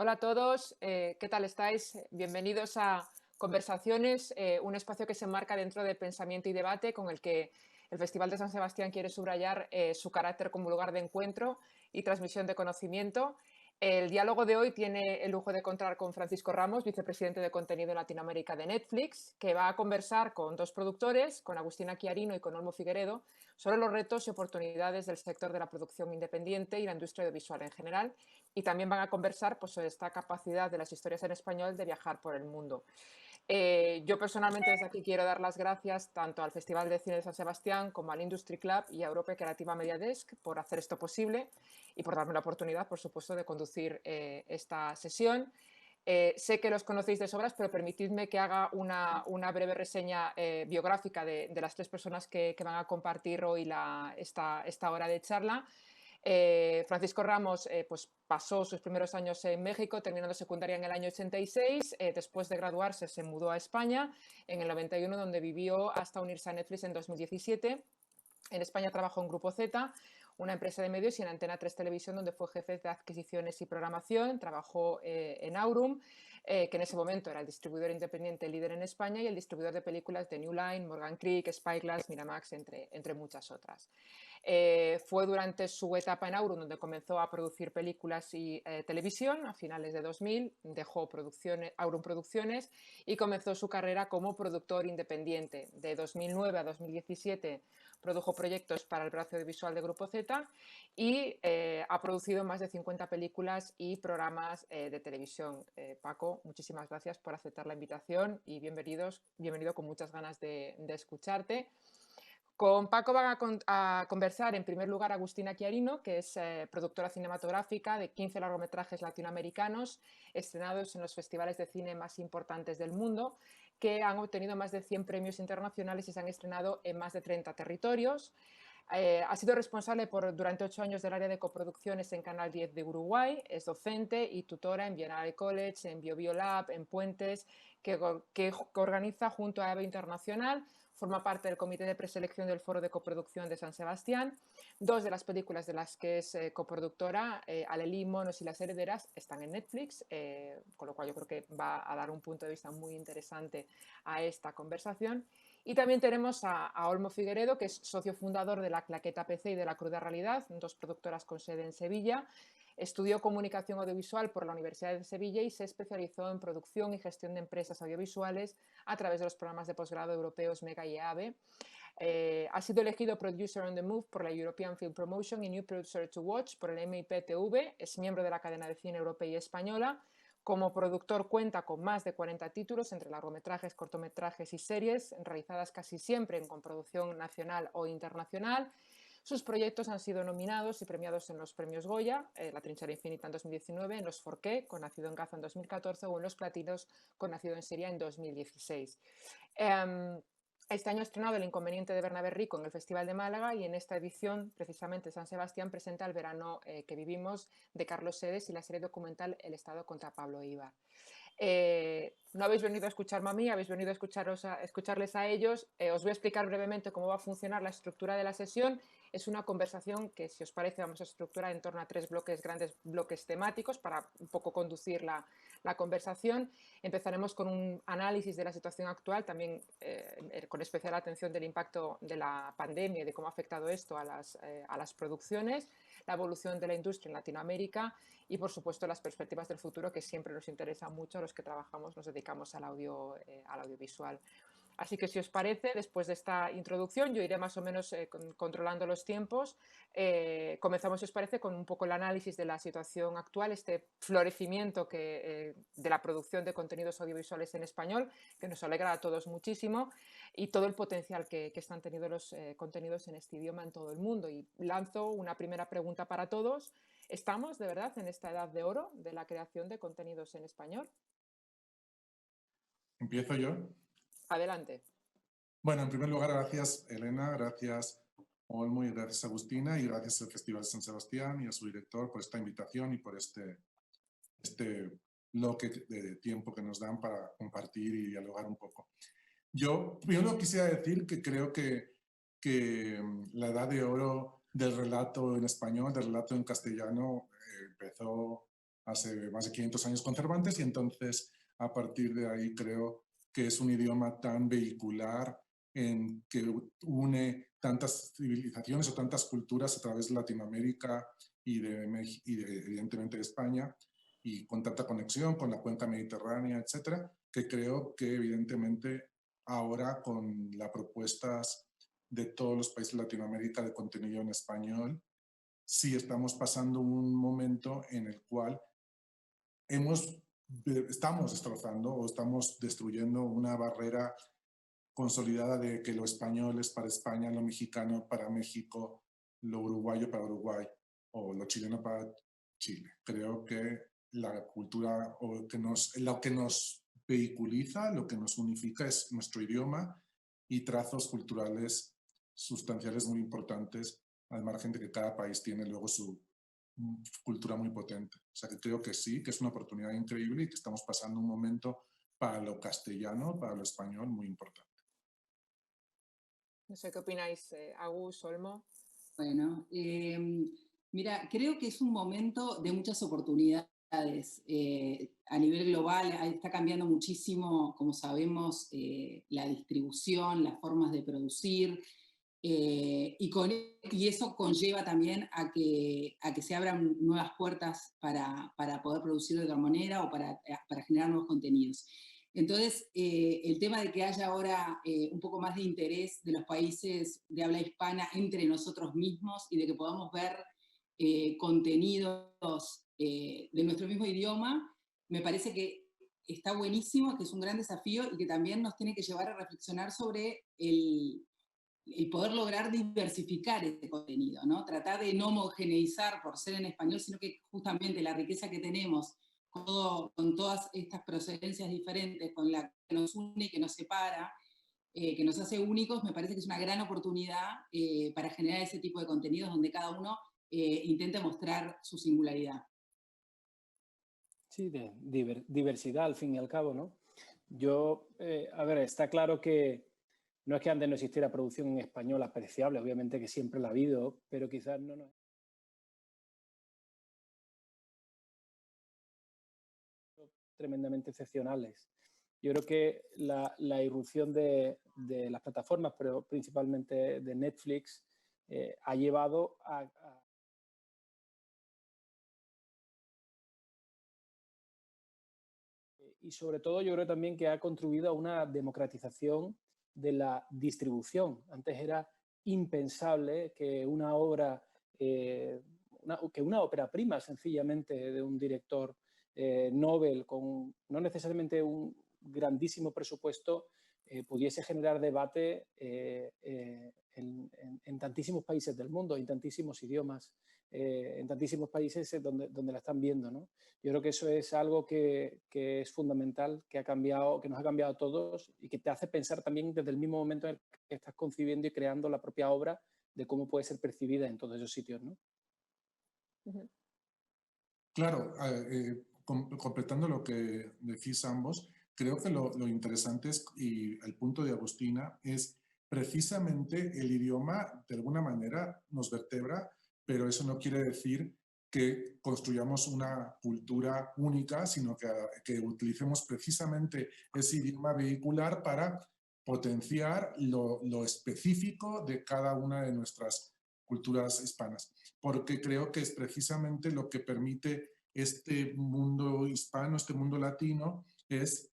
Hola a todos, ¿qué tal estáis? Bienvenidos a Conversaciones, un espacio que se enmarca dentro de pensamiento y debate con el que el Festival de San Sebastián quiere subrayar su carácter como lugar de encuentro y transmisión de conocimiento. El diálogo de hoy tiene el lujo de contar con Francisco Ramos, vicepresidente de contenido en Latinoamérica de Netflix, que va a conversar con dos productores, con Agustina Chiarino y con Olmo Figueredo, sobre los retos y oportunidades del sector de la producción independiente y la industria audiovisual en general. Y también van a conversar pues, sobre esta capacidad de las historias en español de viajar por el mundo. Yo personalmente desde aquí quiero dar las gracias tanto al Festival de Cine de San Sebastián como al Industry Club y a Europe Creativa Media Desk por hacer esto posible y por darme la oportunidad, por supuesto, de conducir esta sesión. Sé que los conocéis de sobras, pero permitidme que haga una breve reseña biográfica de las tres personas que van a compartir hoy esta hora de charla. Francisco Ramos pues pasó sus primeros años en México, terminando secundaria en el año 86. Después de graduarse se mudó a España en el 91, donde vivió hasta unirse a Netflix en 2017. En España trabajó en Grupo Z, una empresa de medios, y en Antena 3 Televisión, donde fue jefe de adquisiciones y programación. Trabajó en Aurum, que en ese momento era el distribuidor independiente líder en España y el distribuidor de películas de New Line, Morgan Creek, Spyglass, Miramax, entre muchas otras. Fue durante su etapa en Aurum donde comenzó a producir películas y televisión. A finales de 2000 dejó Aurum Producciones y comenzó su carrera como productor independiente. De 2009 a 2017 produjo proyectos para el brazo audiovisual de Grupo Z y ha producido más de 50 películas y programas de televisión. Paco, muchísimas gracias por aceptar la invitación y bienvenido con muchas ganas de escucharte. Con Paco van a conversar en primer lugar Agustina Chiarino, que es productora cinematográfica de 15 largometrajes latinoamericanos estrenados en los festivales de cine más importantes del mundo, que han obtenido más de 100 premios internacionales y se han estrenado en más de 30 territorios. Ha sido responsable durante 8 años del área de coproducciones en Canal 10 de Uruguay, es docente y tutora en Biennale College, en BioBioLab, en Puentes, que organiza junto a EVA Internacional. Forma parte del comité de preselección del Foro de Coproducción de San Sebastián. Dos de las películas de las que es coproductora, Alelí, Monos y Las Herederas, están en Netflix, con lo cual yo creo que va a dar un punto de vista muy interesante a esta conversación. Y también tenemos a Olmo Figueredo, que es socio fundador de la Claqueta PC y de La Cruda Realidad, dos productoras con sede en Sevilla. Estudió comunicación audiovisual por la Universidad de Sevilla y se especializó en producción y gestión de empresas audiovisuales a través de los programas de posgrado europeos MEGA y EABE. Ha sido elegido Producer on the Move por la European Film Promotion y New Producer to Watch por el MIPTV. Es miembro de la cadena de cine europea y española. Como productor cuenta con más de 40 títulos entre largometrajes, cortometrajes y series, realizadas casi siempre en coproducción nacional o internacional. Sus proyectos han sido nominados y premiados en los premios Goya, La Trinchera Infinita en 2019, en los Forqué, con Nacido en Gaza en 2014, o en los Platinos, con Nacido en Siria en 2016. Este año ha estrenado El Inconveniente de Bernabé Rico en el Festival de Málaga y en esta edición, precisamente, San Sebastián presenta El verano que vivimos de Carlos Sedes y la serie documental El Estado contra Pablo Ibar. No habéis venido a escucharme a mí, habéis venido a escucharles a ellos. Os voy a explicar brevemente cómo va a funcionar la estructura de la sesión. Es una conversación que, si os parece, vamos a estructurar en torno a 3 grandes bloques temáticos para un poco conducir la conversación. Empezaremos con un análisis de la situación actual, también con especial atención del impacto de la pandemia y de cómo ha afectado esto a las producciones, la evolución de la industria en Latinoamérica y, por supuesto, las perspectivas del futuro, que siempre nos interesa mucho a los que trabajamos, nos dedicamos al audiovisual. Así que, si os parece, después de esta introducción, yo iré más o menos controlando los tiempos. Comenzamos, si os parece, con un poco el análisis de la situación actual, este florecimiento de la producción de contenidos audiovisuales en español, que nos alegra a todos muchísimo, y todo el potencial que están teniendo los contenidos en este idioma en todo el mundo. Y lanzo una primera pregunta para todos. ¿Estamos, de verdad, en esta edad de oro de la creación de contenidos en español? ¿Empiezo yo? Adelante. Bueno, en primer lugar, gracias Elena, gracias Olmo y gracias Agustina y gracias al Festival de San Sebastián y a su director por esta invitación y por este bloque de tiempo que nos dan para compartir y dialogar un poco. Yo primero quisiera decir que creo que la edad de oro del relato en español, del relato en castellano, empezó hace más de 500 años con Cervantes, y entonces a partir de ahí creo que es un idioma tan vehicular en que une tantas civilizaciones o tantas culturas a través de Latinoamérica evidentemente de España, y con tanta conexión con la cuenca mediterránea, etcétera, que creo que evidentemente ahora con las propuestas de todos los países de Latinoamérica de contenido en español, sí estamos pasando un momento en el cual estamos destrozando o estamos destruyendo una barrera consolidada de que lo español es para España, lo mexicano para México, lo uruguayo para Uruguay o lo chileno para Chile. Creo que la cultura o lo que nos vehiculiza, lo que nos unifica es nuestro idioma y trazos culturales sustanciales muy importantes, al margen de que cada país tiene luego su cultura muy potente. O sea que creo que sí, que es una oportunidad increíble y que estamos pasando un momento para lo castellano, para lo español, muy importante. No sé qué opináis, Agus, Olmo. Bueno, mira, creo que es un momento de muchas oportunidades. A nivel global está cambiando muchísimo, como sabemos, la distribución, las formas de producir, y eso conlleva también a que se abran nuevas puertas para poder producir de otra manera o para generar nuevos contenidos. Entonces, el tema de que haya ahora un poco más de interés de los países de habla hispana entre nosotros mismos y de que podamos ver contenidos de nuestro mismo idioma, me parece que está buenísimo, que es un gran desafío y que también nos tiene que llevar a reflexionar sobre el poder lograr diversificar este contenido, ¿no? Tratar de no homogeneizar por ser en español, sino que justamente la riqueza que tenemos con todas estas procedencias diferentes, con la que nos une y que nos separa, que nos hace únicos, me parece que es una gran oportunidad para generar ese tipo de contenidos donde cada uno intente mostrar su singularidad. Sí, de diversidad al fin y al cabo, ¿no? Yo, a ver, está claro que no es que antes no existiera producción en español apreciable, obviamente que siempre la ha habido, pero quizás no. Tremendamente excepcionales. Yo creo que la irrupción de las plataformas, pero principalmente de Netflix, ha llevado a y sobre todo yo creo también que ha contribuido a una democratización de la distribución. Antes era impensable que una obra, que una ópera prima sencillamente de un director Nobel con no necesariamente un grandísimo presupuesto pudiese generar debate en tantísimos países del mundo, en tantísimos idiomas, en tantísimos países donde la están viendo, ¿no? Yo creo que eso es algo que es fundamental, que nos ha cambiado a todos y que te hace pensar también desde el mismo momento en el que estás concibiendo y creando la propia obra de cómo puede ser percibida en todos esos sitios, ¿no? Claro, completando lo que decís ambos, creo que lo interesante es, y el punto de Agustina, es precisamente el idioma de alguna manera nos vertebra, pero eso no quiere decir que construyamos una cultura única, sino que utilicemos precisamente ese idioma vehicular para potenciar lo específico de cada una de nuestras culturas hispanas, porque creo que es precisamente lo que permite este mundo hispano, este mundo latino, es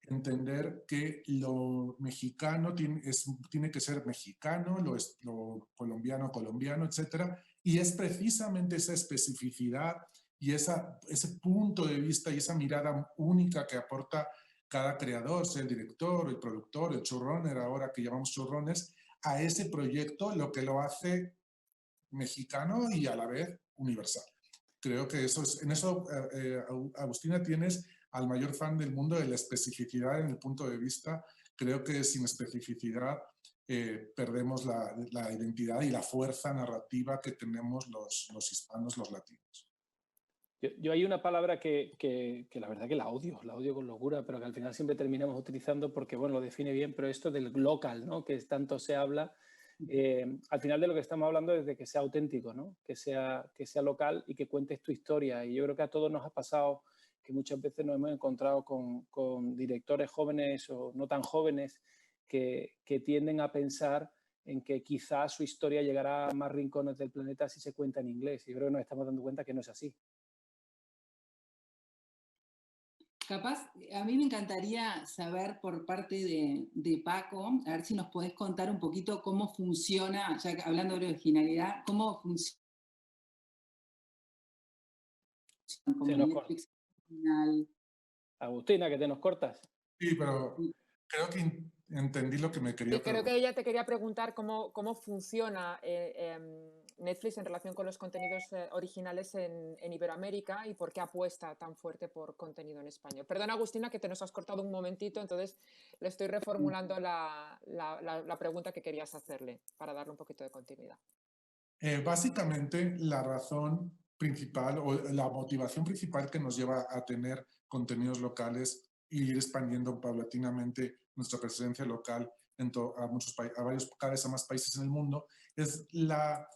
entender que lo mexicano tiene que ser mexicano, lo colombiano, colombiano, etcétera, y es precisamente esa especificidad y ese punto de vista y esa mirada única que aporta cada creador, sea el director, el productor, el showrunner, ahora que llamamos showrunners, a ese proyecto, lo que lo hace mexicano y a la vez universal. Creo que en eso, Agustina, tienes al mayor fan del mundo de la especificidad en el punto de vista. Creo que sin especificidad perdemos la identidad y la fuerza narrativa que tenemos los hispanos, los latinos. Yo hay una palabra que la verdad que la odio con locura, pero que al final siempre terminamos utilizando porque, bueno, lo define bien, pero esto del local, ¿no? Que tanto se habla, al final de lo que estamos hablando es de que sea auténtico, ¿no? Que sea local y que cuentes tu historia. Y yo creo que a todos nos ha pasado que muchas veces nos hemos encontrado con directores jóvenes o no tan jóvenes que tienden a pensar en que quizás su historia llegará a más rincones del planeta si se cuenta en inglés. Y yo creo que nos estamos dando cuenta que no es así. Capaz, a mí me encantaría saber por parte de Paco, a ver si nos podés contar un poquito cómo funciona, ya que hablando de originalidad, cómo funciona como Se nos corta. Netflix original. Agustina, que te nos cortas. Sí, pero creo que entendí lo que me quería Sí, creo preguntar. que ella te quería preguntar cómo funciona Netflix en relación con los contenidos originales en Iberoamérica y por qué apuesta tan fuerte por contenido en español. Perdona, Agustina, que te nos has cortado un momentito, entonces le estoy reformulando la pregunta que querías hacerle para darle un poquito de continuidad. Básicamente, la razón principal o la motivación principal que nos lleva a tener contenidos locales e ir expandiendo paulatinamente nuestra presencia local a varios, cada vez a más países en el mundo, es la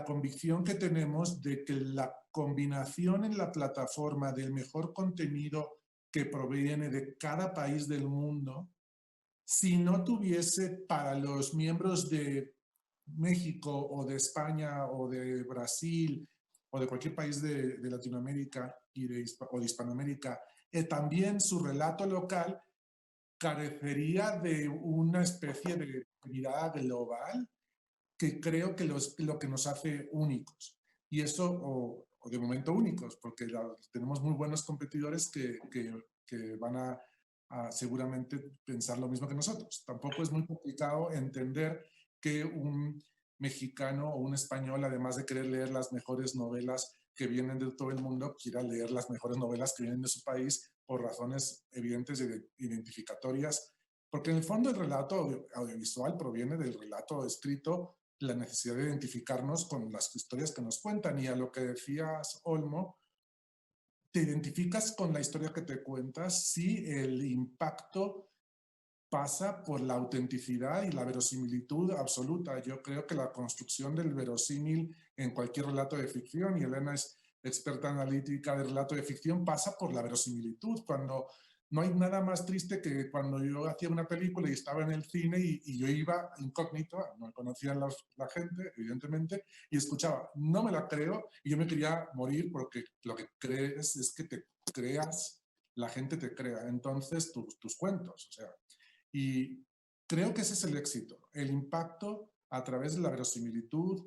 convicción que tenemos de que la combinación en la plataforma del mejor contenido que proviene de cada país del mundo, si no tuviese para los miembros de México o de España o de Brasil o de cualquier país de Latinoamérica o de Hispanoamérica, también su relato local carecería de una especie de mirada global que creo que lo que nos hace únicos. Y eso, o de momento únicos, porque tenemos muy buenos competidores que van a seguramente pensar lo mismo que nosotros. Tampoco es muy complicado entender que un mexicano o un español, además de querer leer las mejores novelas que vienen de todo el mundo, quiera leer las mejores novelas que vienen de su país por razones evidentes e identificatorias, porque en el fondo el relato audiovisual proviene del relato escrito, la necesidad de identificarnos con las historias que nos cuentan. Y a lo que decías, Olmo, te identificas con la historia que te cuentas si el impacto pasa por la autenticidad y la verosimilitud absoluta. Yo creo que la construcción del verosímil en cualquier relato de ficción, y Elena es experta analítica de relato de ficción, pasa por la verosimilitud. Cuando no hay nada más triste que cuando yo hacía una película y estaba en el cine y yo iba incógnito, no conocía la gente, evidentemente, y escuchaba, no me la creo, y yo me quería morir porque lo que crees es que te creas, la gente te crea, entonces tus cuentos, o sea. Y creo que ese es el éxito, el impacto a través de la verosimilitud,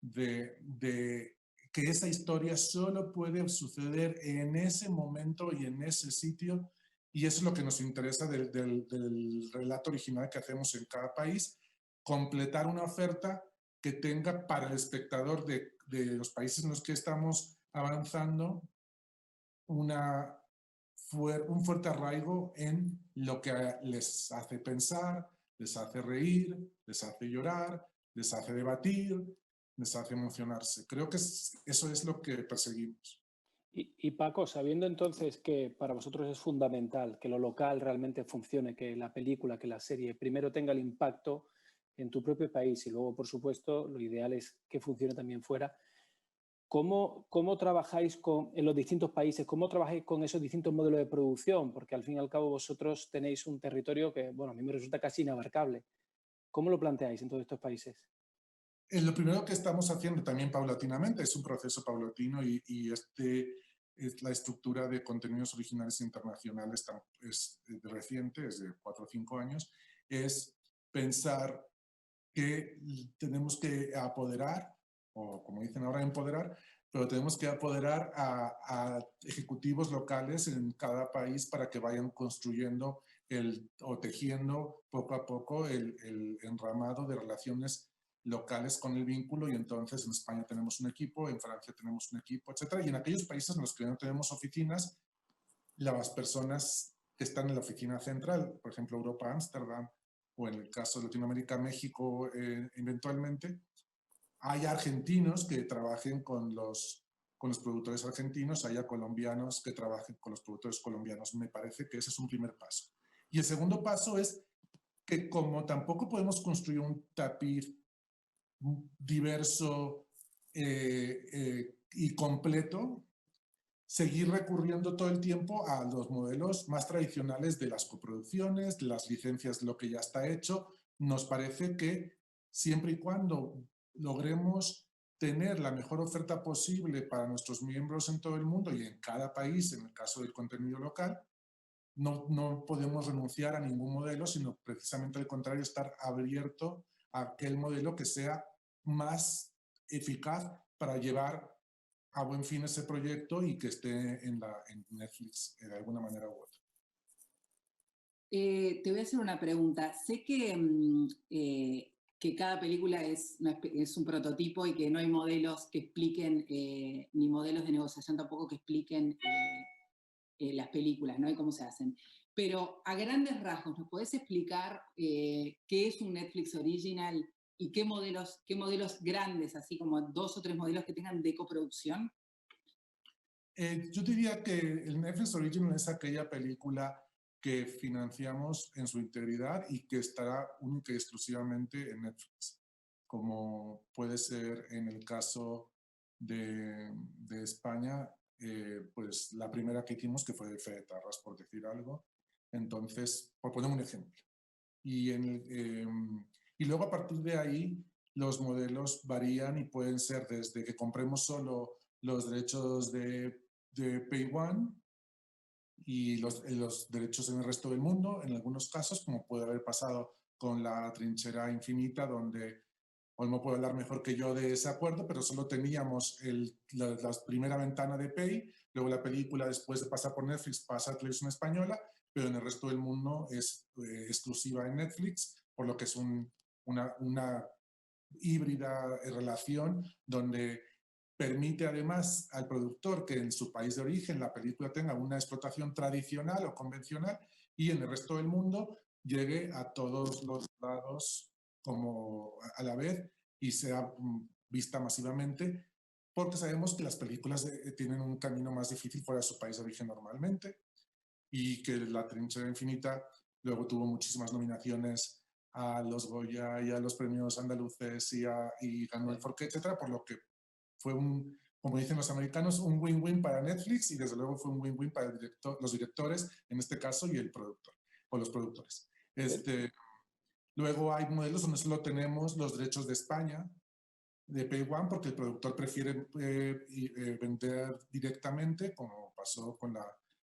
de que esa historia solo puede suceder en ese momento y en ese sitio, y eso es lo que nos interesa del relato original que hacemos en cada país, completar una oferta que tenga para el espectador de los países en los que estamos avanzando un fuerte arraigo en lo que les hace pensar, les hace reír, les hace llorar, les hace debatir, les hace emocionarse. Creo que eso es lo que perseguimos. Y Paco, sabiendo entonces que para vosotros es fundamental que lo local realmente funcione, que la película, que la serie primero tenga el impacto en tu propio país y luego, por supuesto, lo ideal es que funcione también fuera. ¿Cómo trabajáis en los distintos países? ¿Cómo trabajáis con esos distintos modelos de producción? Porque al fin y al cabo vosotros tenéis un territorio que, bueno, a mí me resulta casi inabarcable. ¿Cómo lo planteáis en todos estos países? Lo primero que estamos haciendo también paulatinamente, es un proceso paulatino y es la estructura de contenidos originales internacionales es reciente, es de 4 o 5 años, es pensar que tenemos que apoderar, o como dicen ahora, empoderar, pero tenemos que apoderar a ejecutivos locales en cada país para que vayan construyendo o tejiendo poco a poco el enramado de relaciones locales con el vínculo, y entonces en España tenemos un equipo, en Francia tenemos un equipo, etcétera, y en aquellos países en los que no tenemos oficinas, las personas que están en la oficina central, por ejemplo Europa, Ámsterdam, o en el caso de Latinoamérica, México, eventualmente, hay argentinos que trabajen con los productores argentinos, haya colombianos que trabajen con los productores colombianos. Me parece que ese es un primer paso. Y el segundo paso es que como tampoco podemos construir un tapiz diverso y completo, seguir recurriendo todo el tiempo a los modelos más tradicionales de las coproducciones, de las licencias, de lo que ya está hecho. Nos parece que siempre y cuando logremos tener la mejor oferta posible para nuestros miembros en todo el mundo y en cada país, en el caso del contenido local, no podemos renunciar a ningún modelo, sino precisamente al contrario, estar abierto a aquel modelo que sea más eficaz para llevar a buen fin ese proyecto y que esté en Netflix de alguna manera u otra. Te voy a hacer una pregunta. Sé que cada película es un prototipo y que no hay modelos que expliquen, ni modelos de negociación tampoco que expliquen las películas, ¿no? Y cómo se hacen. Pero a grandes rasgos, ¿nos podés explicar qué es un Netflix Original y qué modelos grandes, así como 2 o 3 modelos que tengan de coproducción? Yo diría que el Netflix Original es aquella película que financiamos en su integridad y que estará única y exclusivamente en Netflix, como puede ser en el caso de España, pues la primera que hicimos, que fue de Fe de Tarras, por decir algo. Entonces, por poner un ejemplo. Y luego a partir de ahí, los modelos varían y pueden ser desde que compremos solo los derechos de Pay One y los derechos en el resto del mundo, en algunos casos, como puede haber pasado con La Trinchera Infinita, donde Olmo puede hablar mejor que yo de ese acuerdo, pero solo teníamos la primera ventana de Pay, luego la película, después de pasar por Netflix, pasa a Televisión Española, pero en el resto del mundo es exclusiva en Netflix, por lo que es una híbrida relación donde permite además al productor que en su país de origen la película tenga una explotación tradicional o convencional y en el resto del mundo llegue a todos los lados como a la vez y sea vista masivamente, porque sabemos que las películas tienen un camino más difícil fuera de su país de origen normalmente y que La Trinchera Infinita luego tuvo muchísimas nominaciones a los Goya y a los premios andaluces y ganó el Forqué, etcétera, por lo que fue como dicen los americanos, un win-win para Netflix y desde luego fue un win-win para los directores, en este caso, y el productor, o los productores. Luego hay modelos donde solo tenemos los derechos de España, de Pay One, porque el productor prefiere vender directamente, como pasó con la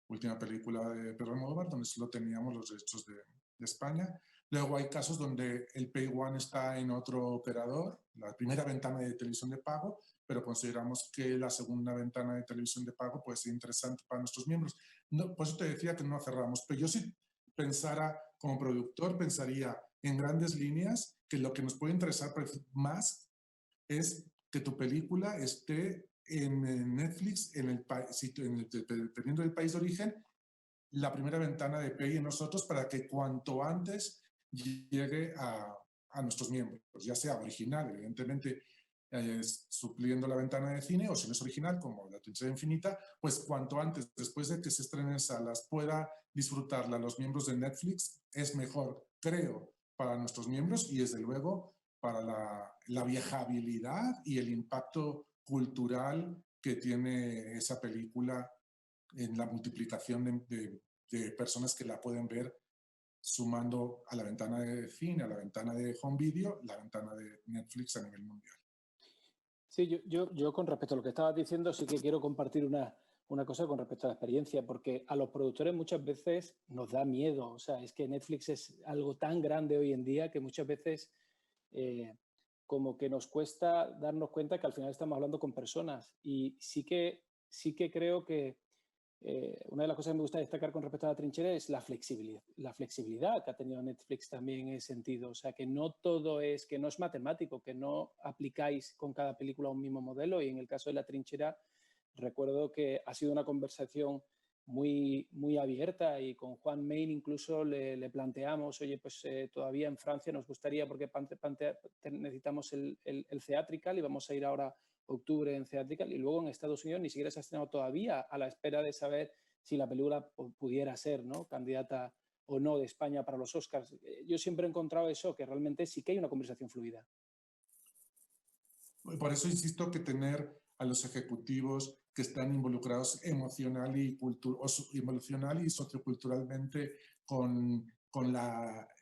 última película de Pedro Almodóvar, donde solo teníamos los derechos de España. Luego hay casos donde el Pay One está en otro operador, la primera ventana de televisión de pago, pero consideramos que la segunda ventana de televisión de pago puede ser interesante para nuestros miembros. No, por eso te decía que no cerramos, pero yo sí pensara, como productor, pensaría en grandes líneas que lo que nos puede interesar más es que tu película esté en Netflix, dependiendo del país de origen, la primera ventana de Pay en nosotros para que cuanto antes llegue a nuestros miembros, ya sea original, evidentemente supliendo la ventana de cine, o si no es original, como La Trinchera Infinita, pues cuanto antes, después de que se estrenen en salas, pueda disfrutarla los miembros de Netflix, es mejor, creo, para nuestros miembros y desde luego para la viajabilidad y el impacto cultural que tiene esa película en la multiplicación de personas que la pueden ver sumando a la ventana de cine, a la ventana de home video, la ventana de Netflix a nivel mundial. Sí, yo con respecto a lo que estabas diciendo sí que quiero compartir una cosa con respecto a la experiencia, porque a los productores muchas veces nos da miedo. O sea, es que Netflix es algo tan grande hoy en día que muchas veces como que nos cuesta darnos cuenta que al final estamos hablando con personas. Y sí que creo que una de las cosas que me gusta destacar con respecto a La Trinchera es la flexibilidad que ha tenido Netflix también en ese sentido. O sea, que no todo es, que no es matemático, que no aplicáis con cada película un mismo modelo. Y en el caso de La Trinchera, recuerdo que ha sido una conversación muy abierta y con Juan Main incluso le planteamos, oye, pues todavía en Francia nos gustaría, porque necesitamos el theatrical y vamos a ir ahora octubre en theatrical, y luego en Estados Unidos ni siquiera se ha estrenado todavía, a la espera de saber si la película pudiera ser, ¿no?, candidata o no de España para los Oscars. Yo siempre he encontrado eso, que realmente sí que hay una conversación fluida. Por eso insisto que tener a los ejecutivos que están involucrados emocional y socioculturalmente con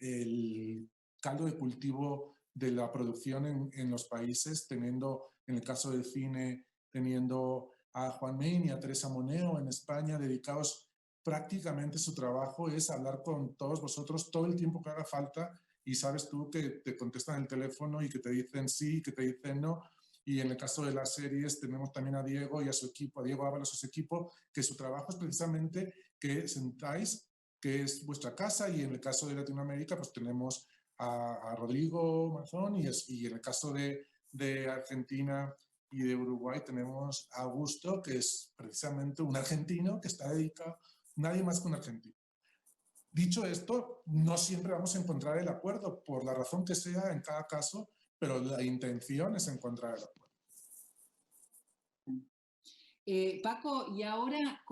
el caldo de cultivo de la producción en los países, teniendo, en el caso del cine, teniendo a Juan Main y a Teresa Moneo en España dedicados prácticamente su trabajo es hablar con todos vosotros todo el tiempo que haga falta y sabes tú que te contestan el teléfono y que te dicen sí, que te dicen no. Y en el caso de las series tenemos también a Diego y a su equipo, a Diego Ábalos y a su equipo, que su trabajo es precisamente que sentáis, que es vuestra casa, y en el caso de Latinoamérica pues tenemos a Rodrigo Mazón y en el caso de Argentina y de Uruguay tenemos a Augusto, que es precisamente un argentino que está dedicado, nadie más que un argentino. Dicho esto, no siempre vamos a encontrar el acuerdo, por la razón que sea en cada caso, pero la intención es encontrar el acuerdo. Paco, y ahora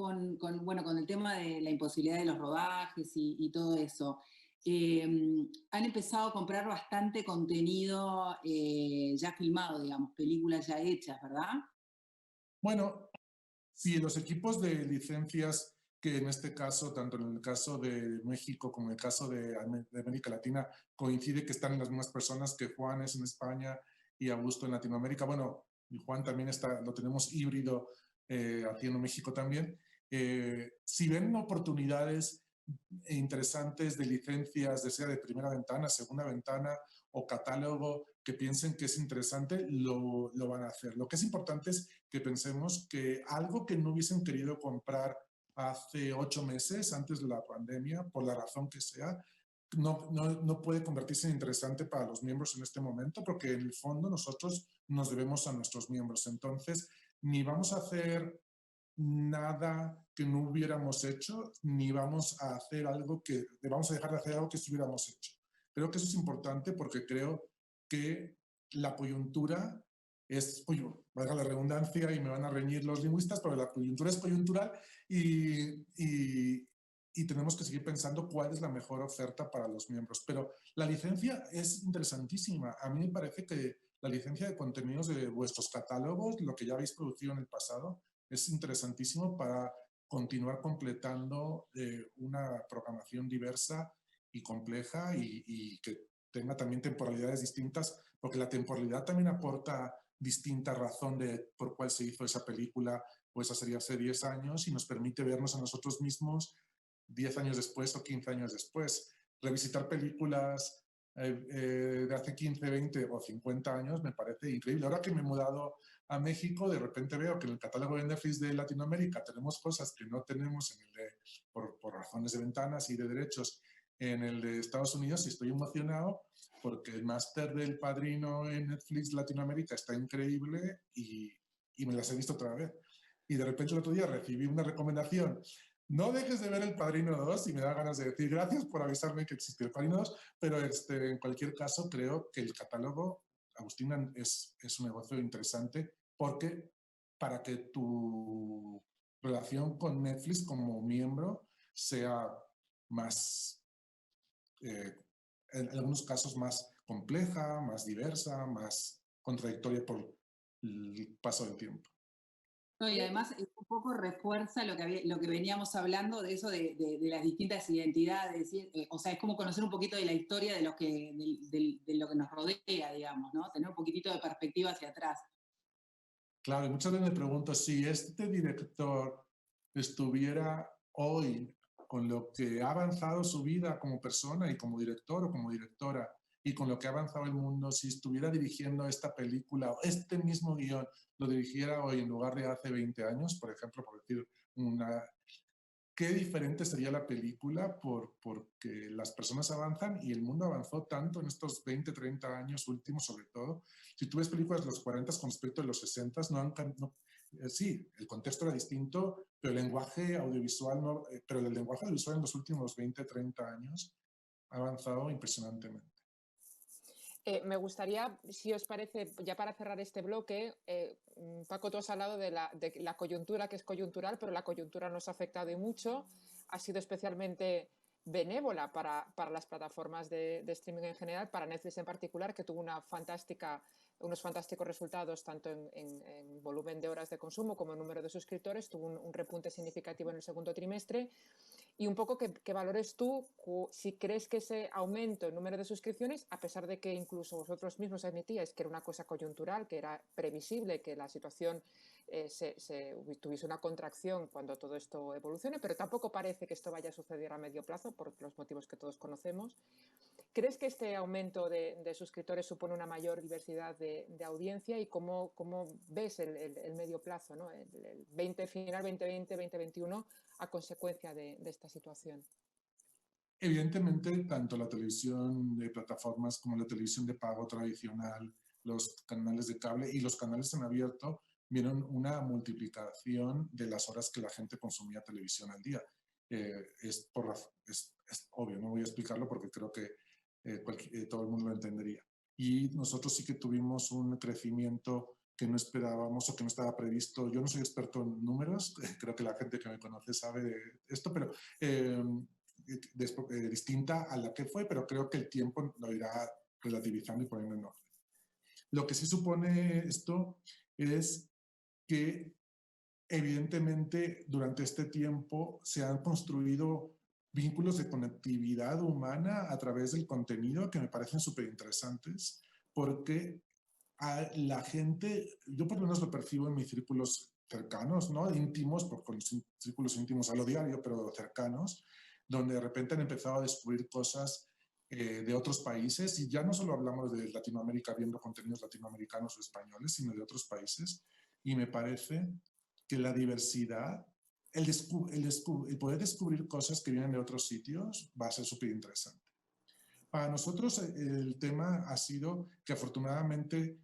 bueno, con el tema de la imposibilidad de los rodajes y todo eso, han empezado a comprar bastante contenido ya filmado, digamos, películas ya hechas, ¿verdad? Bueno, sí, los equipos de licencias, que en este caso, tanto en el caso de México como en el caso de América Latina, coincide que están las mismas personas, que Juan es en España y Augusto en Latinoamérica. Bueno, y Juan también está, lo tenemos híbrido haciendo México también. Si ven oportunidades interesantes de licencias, sea de primera ventana, segunda ventana o catálogo, que piensen que es interesante, lo van a hacer. Lo que es importante es que pensemos que algo que no hubiesen querido comprar hace 8 meses, antes de la pandemia, por la razón que sea, no puede convertirse en interesante para los miembros en este momento, porque en el fondo nosotros nos debemos a nuestros miembros. Entonces, ni vamos a hacer nada que no hubiéramos hecho, ni vamos a hacer algo que, vamos a dejar de hacer algo que hubiéramos hecho. Creo que eso es importante porque creo que la coyuntura es, valga la redundancia y me van a reñir los lingüistas, pero la coyuntura es coyuntural y tenemos que seguir pensando cuál es la mejor oferta para los miembros. Pero la licencia es interesantísima. A mí me parece que la licencia de contenidos de vuestros catálogos, lo que ya habéis producido en el pasado, es interesantísimo para continuar completando una programación diversa y compleja y que tenga también temporalidades distintas, porque la temporalidad también aporta distinta razón de por cuál se hizo esa película o esa serie hace 10 años y nos permite vernos a nosotros mismos 10 años después o 15 años después. Revisitar películas de hace 15, 20 o 50 años me parece increíble. Ahora que me he mudado a México, de repente veo que en el catálogo de Netflix de Latinoamérica tenemos cosas que no tenemos en el por razones de ventanas y de derechos en el de Estados Unidos, y estoy emocionado porque el máster del Padrino en Netflix Latinoamérica está increíble y me las he visto otra vez. Y de repente el otro día recibí una recomendación: no dejes de ver El Padrino 2, y me da ganas de decir gracias por avisarme que existe El Padrino 2, pero en cualquier caso creo que el catálogo, Agustina, es un negocio interesante, porque para que tu relación con Netflix como miembro sea más, en algunos casos más compleja, más diversa, más contradictoria por el paso del tiempo. No, y además un poco refuerza lo que veníamos hablando de eso de las distintas identidades, o sea, es como conocer un poquito de la historia de lo que nos rodea, digamos, ¿no? Tener un poquitito de perspectiva hacia atrás. Claro, y muchas veces me pregunto, si este director estuviera hoy con lo que ha avanzado su vida como persona y como director o como directora, y con lo que ha avanzado el mundo, si estuviera dirigiendo esta película o este mismo guión, lo dirigiera hoy en lugar de hace 20 años, por ejemplo, por decir qué diferente sería la película porque las personas avanzan y el mundo avanzó tanto en estos 20, 30 años últimos, sobre todo. Si tú ves películas de los 40 con respecto a los 60, sí, el contexto era distinto, pero el lenguaje audiovisual no, pero el lenguaje audiovisual en los últimos 20, 30 años ha avanzado impresionantemente. Me gustaría, si os parece, ya para cerrar este bloque, Paco, tú has hablado de la coyuntura, que es coyuntural, pero la coyuntura nos ha afectado y mucho. Ha sido especialmente benévola para las plataformas de streaming en general, para Netflix en particular, que tuvo una fantástica unos fantásticos resultados tanto en volumen de horas de consumo como en número de suscriptores, tuvo un repunte significativo en el segundo trimestre. Y un poco que valores tú si crees que ese aumento en número de suscripciones, a pesar de que incluso vosotros mismos admitíais que era una cosa coyuntural, que era previsible que la situación tuviese una contracción cuando todo esto evolucione, pero tampoco parece que esto vaya a suceder a medio plazo por los motivos que todos conocemos. ¿Crees que este aumento de suscriptores supone una mayor diversidad de audiencia y cómo ves el medio plazo, ¿no? el final 2020, 2021 a consecuencia de esta situación? Evidentemente, tanto la televisión de plataformas como la televisión de pago tradicional, los canales de cable y los canales en abierto vieron una multiplicación de las horas que la gente consumía televisión al día. Es obvio, no voy a explicarlo porque creo que todo el mundo lo entendería. Y nosotros sí que tuvimos un crecimiento que no esperábamos o que no estaba previsto. Yo no soy experto en números, creo que la gente que me conoce sabe de esto, pero distinta a la que fue, pero creo que el tiempo lo irá relativizando y poniendo en orden. Lo que sí supone esto es que evidentemente durante este tiempo se han construido vínculos de conectividad humana a través del contenido que me parecen súper interesantes, porque a la gente, yo por lo menos lo percibo en mis círculos cercanos, ¿no? Íntimos, con círculos íntimos a lo diario, pero cercanos, donde de repente han empezado a descubrir cosas de otros países, y ya no solo hablamos de Latinoamérica viendo contenidos latinoamericanos o españoles, sino de otros países, y me parece que la diversidad, el poder descubrir cosas que vienen de otros sitios va a ser súper interesante. Para nosotros el tema ha sido que afortunadamente,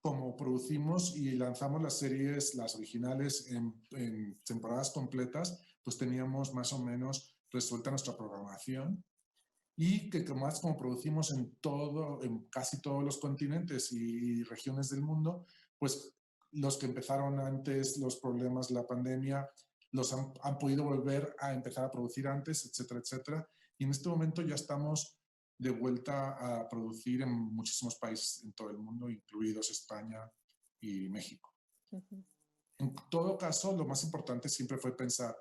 como producimos y lanzamos las series, las originales en temporadas completas, pues teníamos más o menos resuelta nuestra programación, y que más como producimos en casi todos los continentes y regiones del mundo, pues los que empezaron antes los problemas de la pandemia los han podido volver a empezar a producir antes, etcétera, etcétera. Y en este momento ya estamos de vuelta a producir en muchísimos países en todo el mundo, incluidos España y México. Uh-huh. En todo caso, lo más importante siempre fue pensar,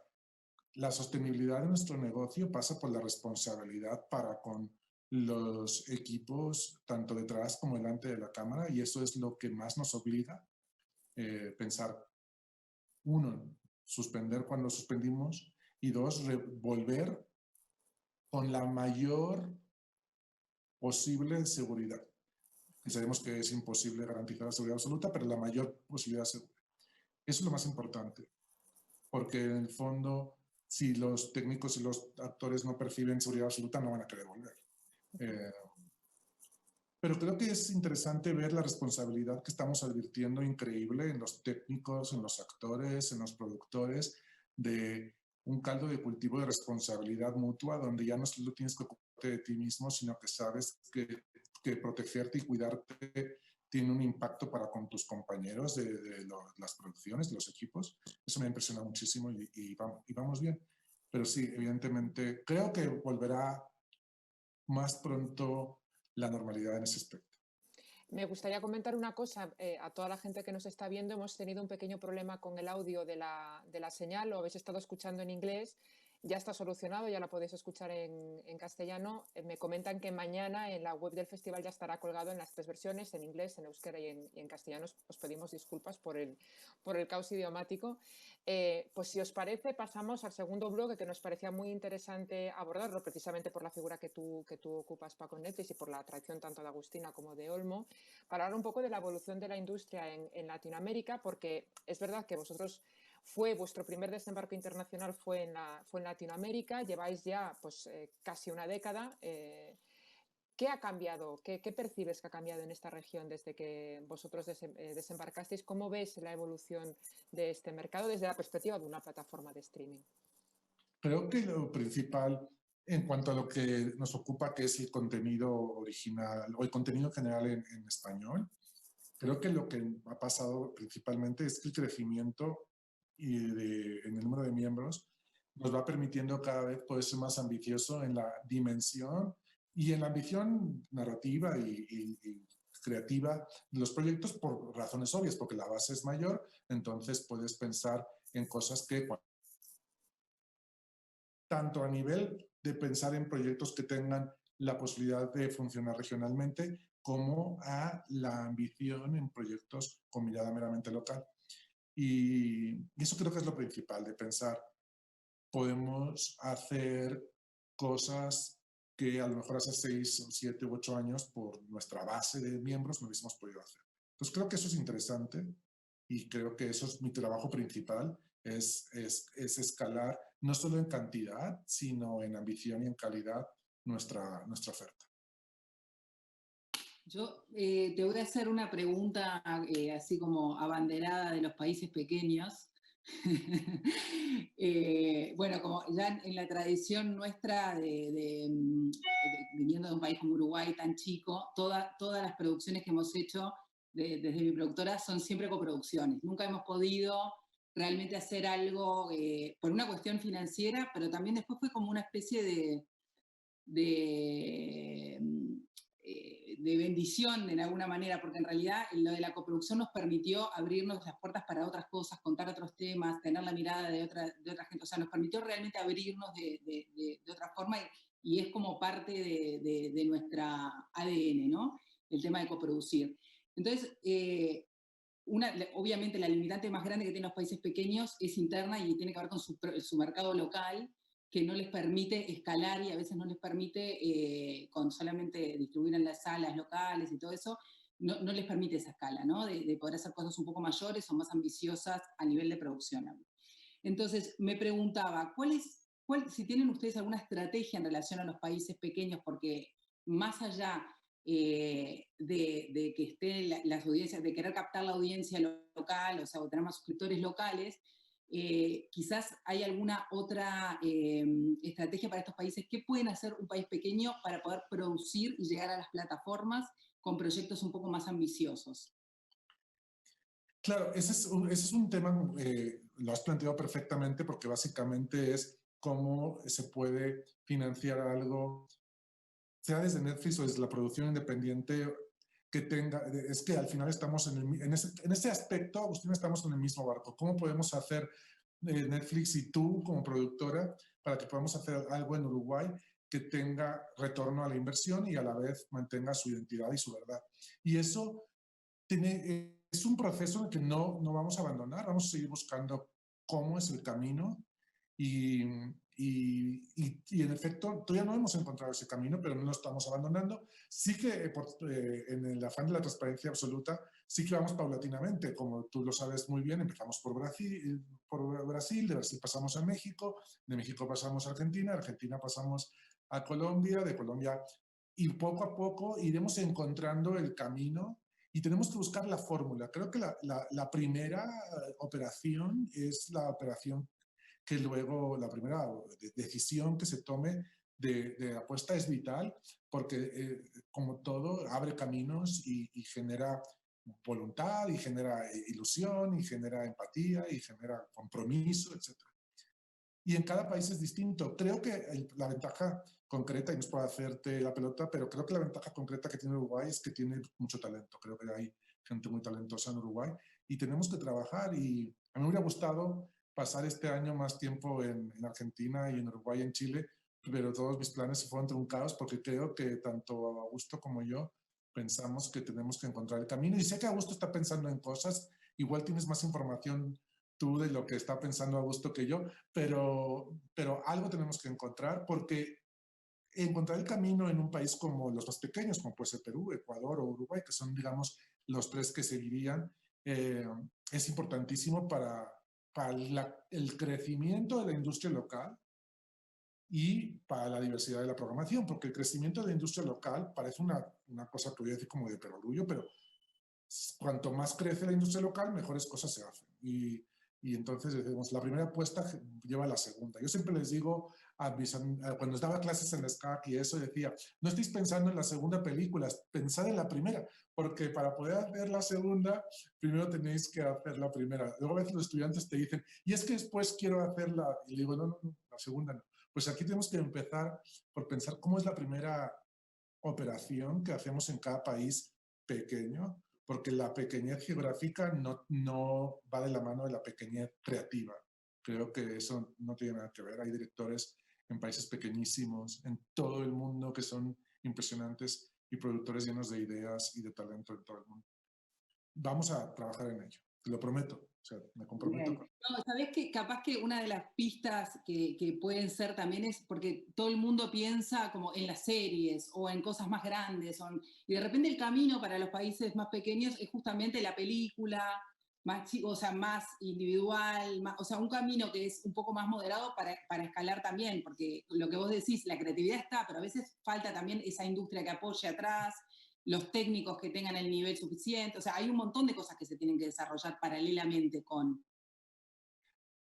la sostenibilidad de nuestro negocio pasa por la responsabilidad para con los equipos, tanto detrás como delante de la cámara, y eso es lo que más nos obliga a pensar. Uno, suspender cuando suspendimos, y dos, volver con la mayor posible seguridad. Y sabemos que es imposible garantizar la seguridad absoluta, pero la mayor posibilidad segura. Eso es lo más importante, porque en el fondo, si los técnicos y los actores no perciben seguridad absoluta, no van a querer volver. Pero creo que es interesante ver la responsabilidad que estamos advirtiendo increíble en los técnicos, en los actores, en los productores, de un caldo de cultivo de responsabilidad mutua, donde ya no solo tienes que ocuparte de ti mismo, sino que sabes que protegerte y cuidarte tiene un impacto para con tus compañeros de las producciones, de los equipos. Eso me ha impresionado muchísimo y vamos bien. Pero sí, evidentemente, creo que volverá más pronto la normalidad en ese aspecto. Me gustaría comentar una cosa a toda la gente que nos está viendo. Hemos tenido un pequeño problema con el audio de la señal, lo habéis estado escuchando en inglés. Ya está solucionado, ya la podéis escuchar en castellano. Me comentan que mañana en la web del festival ya estará colgado en las 3 versiones, en inglés, en euskera y en castellano. Os pedimos disculpas por el caos idiomático. Pues si os parece, pasamos al segundo bloque, que nos parecía muy interesante abordarlo, precisamente por la figura que tú ocupas, Paco, en Netflix, y por la tradición tanto de Agustina como de Olmo, para hablar un poco de la evolución de la industria en Latinoamérica, porque es verdad que vuestro primer desembarco internacional fue en Latinoamérica, lleváis ya pues casi una década. ¿Qué ha cambiado? ¿Qué percibes que ha cambiado en esta región desde que vosotros desembarcasteis? ¿Cómo ves la evolución de este mercado desde la perspectiva de una plataforma de streaming? Creo que lo principal en cuanto a lo que nos ocupa, que es el contenido original o el contenido general en español, creo que lo que ha pasado principalmente es que el crecimiento en el número de miembros nos va permitiendo cada vez poder ser más ambicioso en la dimensión y en la ambición narrativa y creativa de los proyectos por razones obvias, porque la base es mayor, entonces puedes pensar en cosas que, tanto a nivel de pensar en proyectos que tengan la posibilidad de funcionar regionalmente, como a la ambición en proyectos con mirada meramente local. Y eso creo que es lo principal, de pensar, podemos hacer cosas que a lo mejor hace 6, 7 u 8 años por nuestra base de miembros no hubiésemos podido hacer. Entonces creo que eso es interesante y creo que eso es mi trabajo principal, es escalar no solo en cantidad, sino en ambición y en calidad nuestra oferta. Yo te voy a hacer una pregunta así como abanderada de los países pequeños. Bueno, como ya en la tradición nuestra viniendo de un país como Uruguay tan chico, todas las producciones que hemos hecho desde mi productora son siempre coproducciones. Nunca hemos podido realmente hacer algo por una cuestión financiera, pero también después fue como una especie de bendición de alguna manera, porque en realidad lo de la coproducción nos permitió abrirnos las puertas para otras cosas, contar otros temas, tener la mirada de otra gente, o sea, nos permitió realmente abrirnos de otra forma y es como parte de nuestra ADN, ¿no? El tema de coproducir. Entonces, obviamente la limitante más grande que tienen los países pequeños es interna y tiene que ver con su mercado local, que no les permite escalar y a veces no les permite, con solamente distribuir en las salas locales y todo eso, no les permite esa escala, ¿no? De poder hacer cosas un poco mayores o más ambiciosas a nivel de producción. Entonces, me preguntaba, si tienen ustedes alguna estrategia en relación a los países pequeños, porque más allá de que estén las audiencias, de querer captar la audiencia local, o sea, o tener más suscriptores locales, quizás hay alguna otra estrategia para estos países. ¿Qué pueden hacer un país pequeño para poder producir y llegar a las plataformas con proyectos un poco más ambiciosos? Claro, ese es un tema, lo has planteado perfectamente, porque básicamente es cómo se puede financiar algo, sea desde Netflix o desde la producción independiente, que tenga, es que al final estamos en ese aspecto, Agustín, estamos en el mismo barco. ¿Cómo podemos hacer Netflix y tú como productora para que podamos hacer algo en Uruguay que tenga retorno a la inversión y a la vez mantenga su identidad y su verdad? Y eso es un proceso en el que no vamos a abandonar, vamos a seguir buscando cómo es el camino y en efecto todavía no hemos encontrado ese camino, pero no lo estamos abandonando. Sí que en el afán de la transparencia absoluta, sí que vamos paulatinamente, como tú lo sabes muy bien. Empezamos por Brasil, de Brasil pasamos a México, de México pasamos a Argentina, de Argentina pasamos a Colombia, de Colombia, y poco a poco iremos encontrando el camino y tenemos que buscar la fórmula. Creo que la primera operación es la operación que luego, la primera decisión que se tome de apuesta es vital, porque como todo, abre caminos y genera voluntad, y genera ilusión, y genera empatía, y genera compromiso, etc. Y en cada país es distinto. Creo que la ventaja concreta, y no es para hacerte la pelota, pero creo que la ventaja concreta que tiene Uruguay es que tiene mucho talento. Creo que hay gente muy talentosa en Uruguay y tenemos que trabajar. Y a mí me hubiera gustado pasar este año más tiempo en Argentina y en Uruguay y en Chile, pero todos mis planes se fueron truncados porque creo que tanto Augusto como yo pensamos que tenemos que encontrar el camino. Y sé que Augusto está pensando en cosas, igual tienes más información tú de lo que está pensando Augusto que yo, pero algo tenemos que encontrar, porque encontrar el camino en un país como los más pequeños, como puede ser Perú, Ecuador o Uruguay, que son, digamos, los tres que seguirían, es importantísimo para el crecimiento de la industria local y para la diversidad de la programación, porque el crecimiento de la industria local parece una cosa que voy a decir como de perogrullo, pero cuanto más crece la industria local, mejores cosas se hacen. Y entonces decimos, la primera apuesta lleva a la segunda. Yo siempre les digo, cuando daba clases en la SCAC y eso, decía, no estéis pensando en la segunda película, pensad en la primera, porque para poder hacer la segunda, primero tenéis que hacer la primera. Luego a veces los estudiantes te dicen, y es que después quiero hacerla, y digo, no, la segunda no. Pues aquí tenemos que empezar por pensar cómo es la primera operación que hacemos en cada país pequeño, porque la pequeñez geográfica no va de la mano de la pequeñez creativa. Creo que eso no tiene nada que ver. Hay directores en países pequeñísimos, en todo el mundo, que son impresionantes y productores llenos de ideas y de talento en todo el mundo. Vamos a trabajar en ello, te lo prometo. O sea, me comprometo con... No, ¿sabés que capaz que una de las pistas que pueden ser también es porque todo el mundo piensa como en las series o en cosas más grandes y de repente el camino para los países más pequeños es justamente la película, o sea, más individual, o sea, un camino que es un poco más moderado para escalar también, porque lo que vos decís, la creatividad está, pero a veces falta también esa industria que apoye atrás, los técnicos que tengan el nivel suficiente, o sea, hay un montón de cosas que se tienen que desarrollar paralelamente con...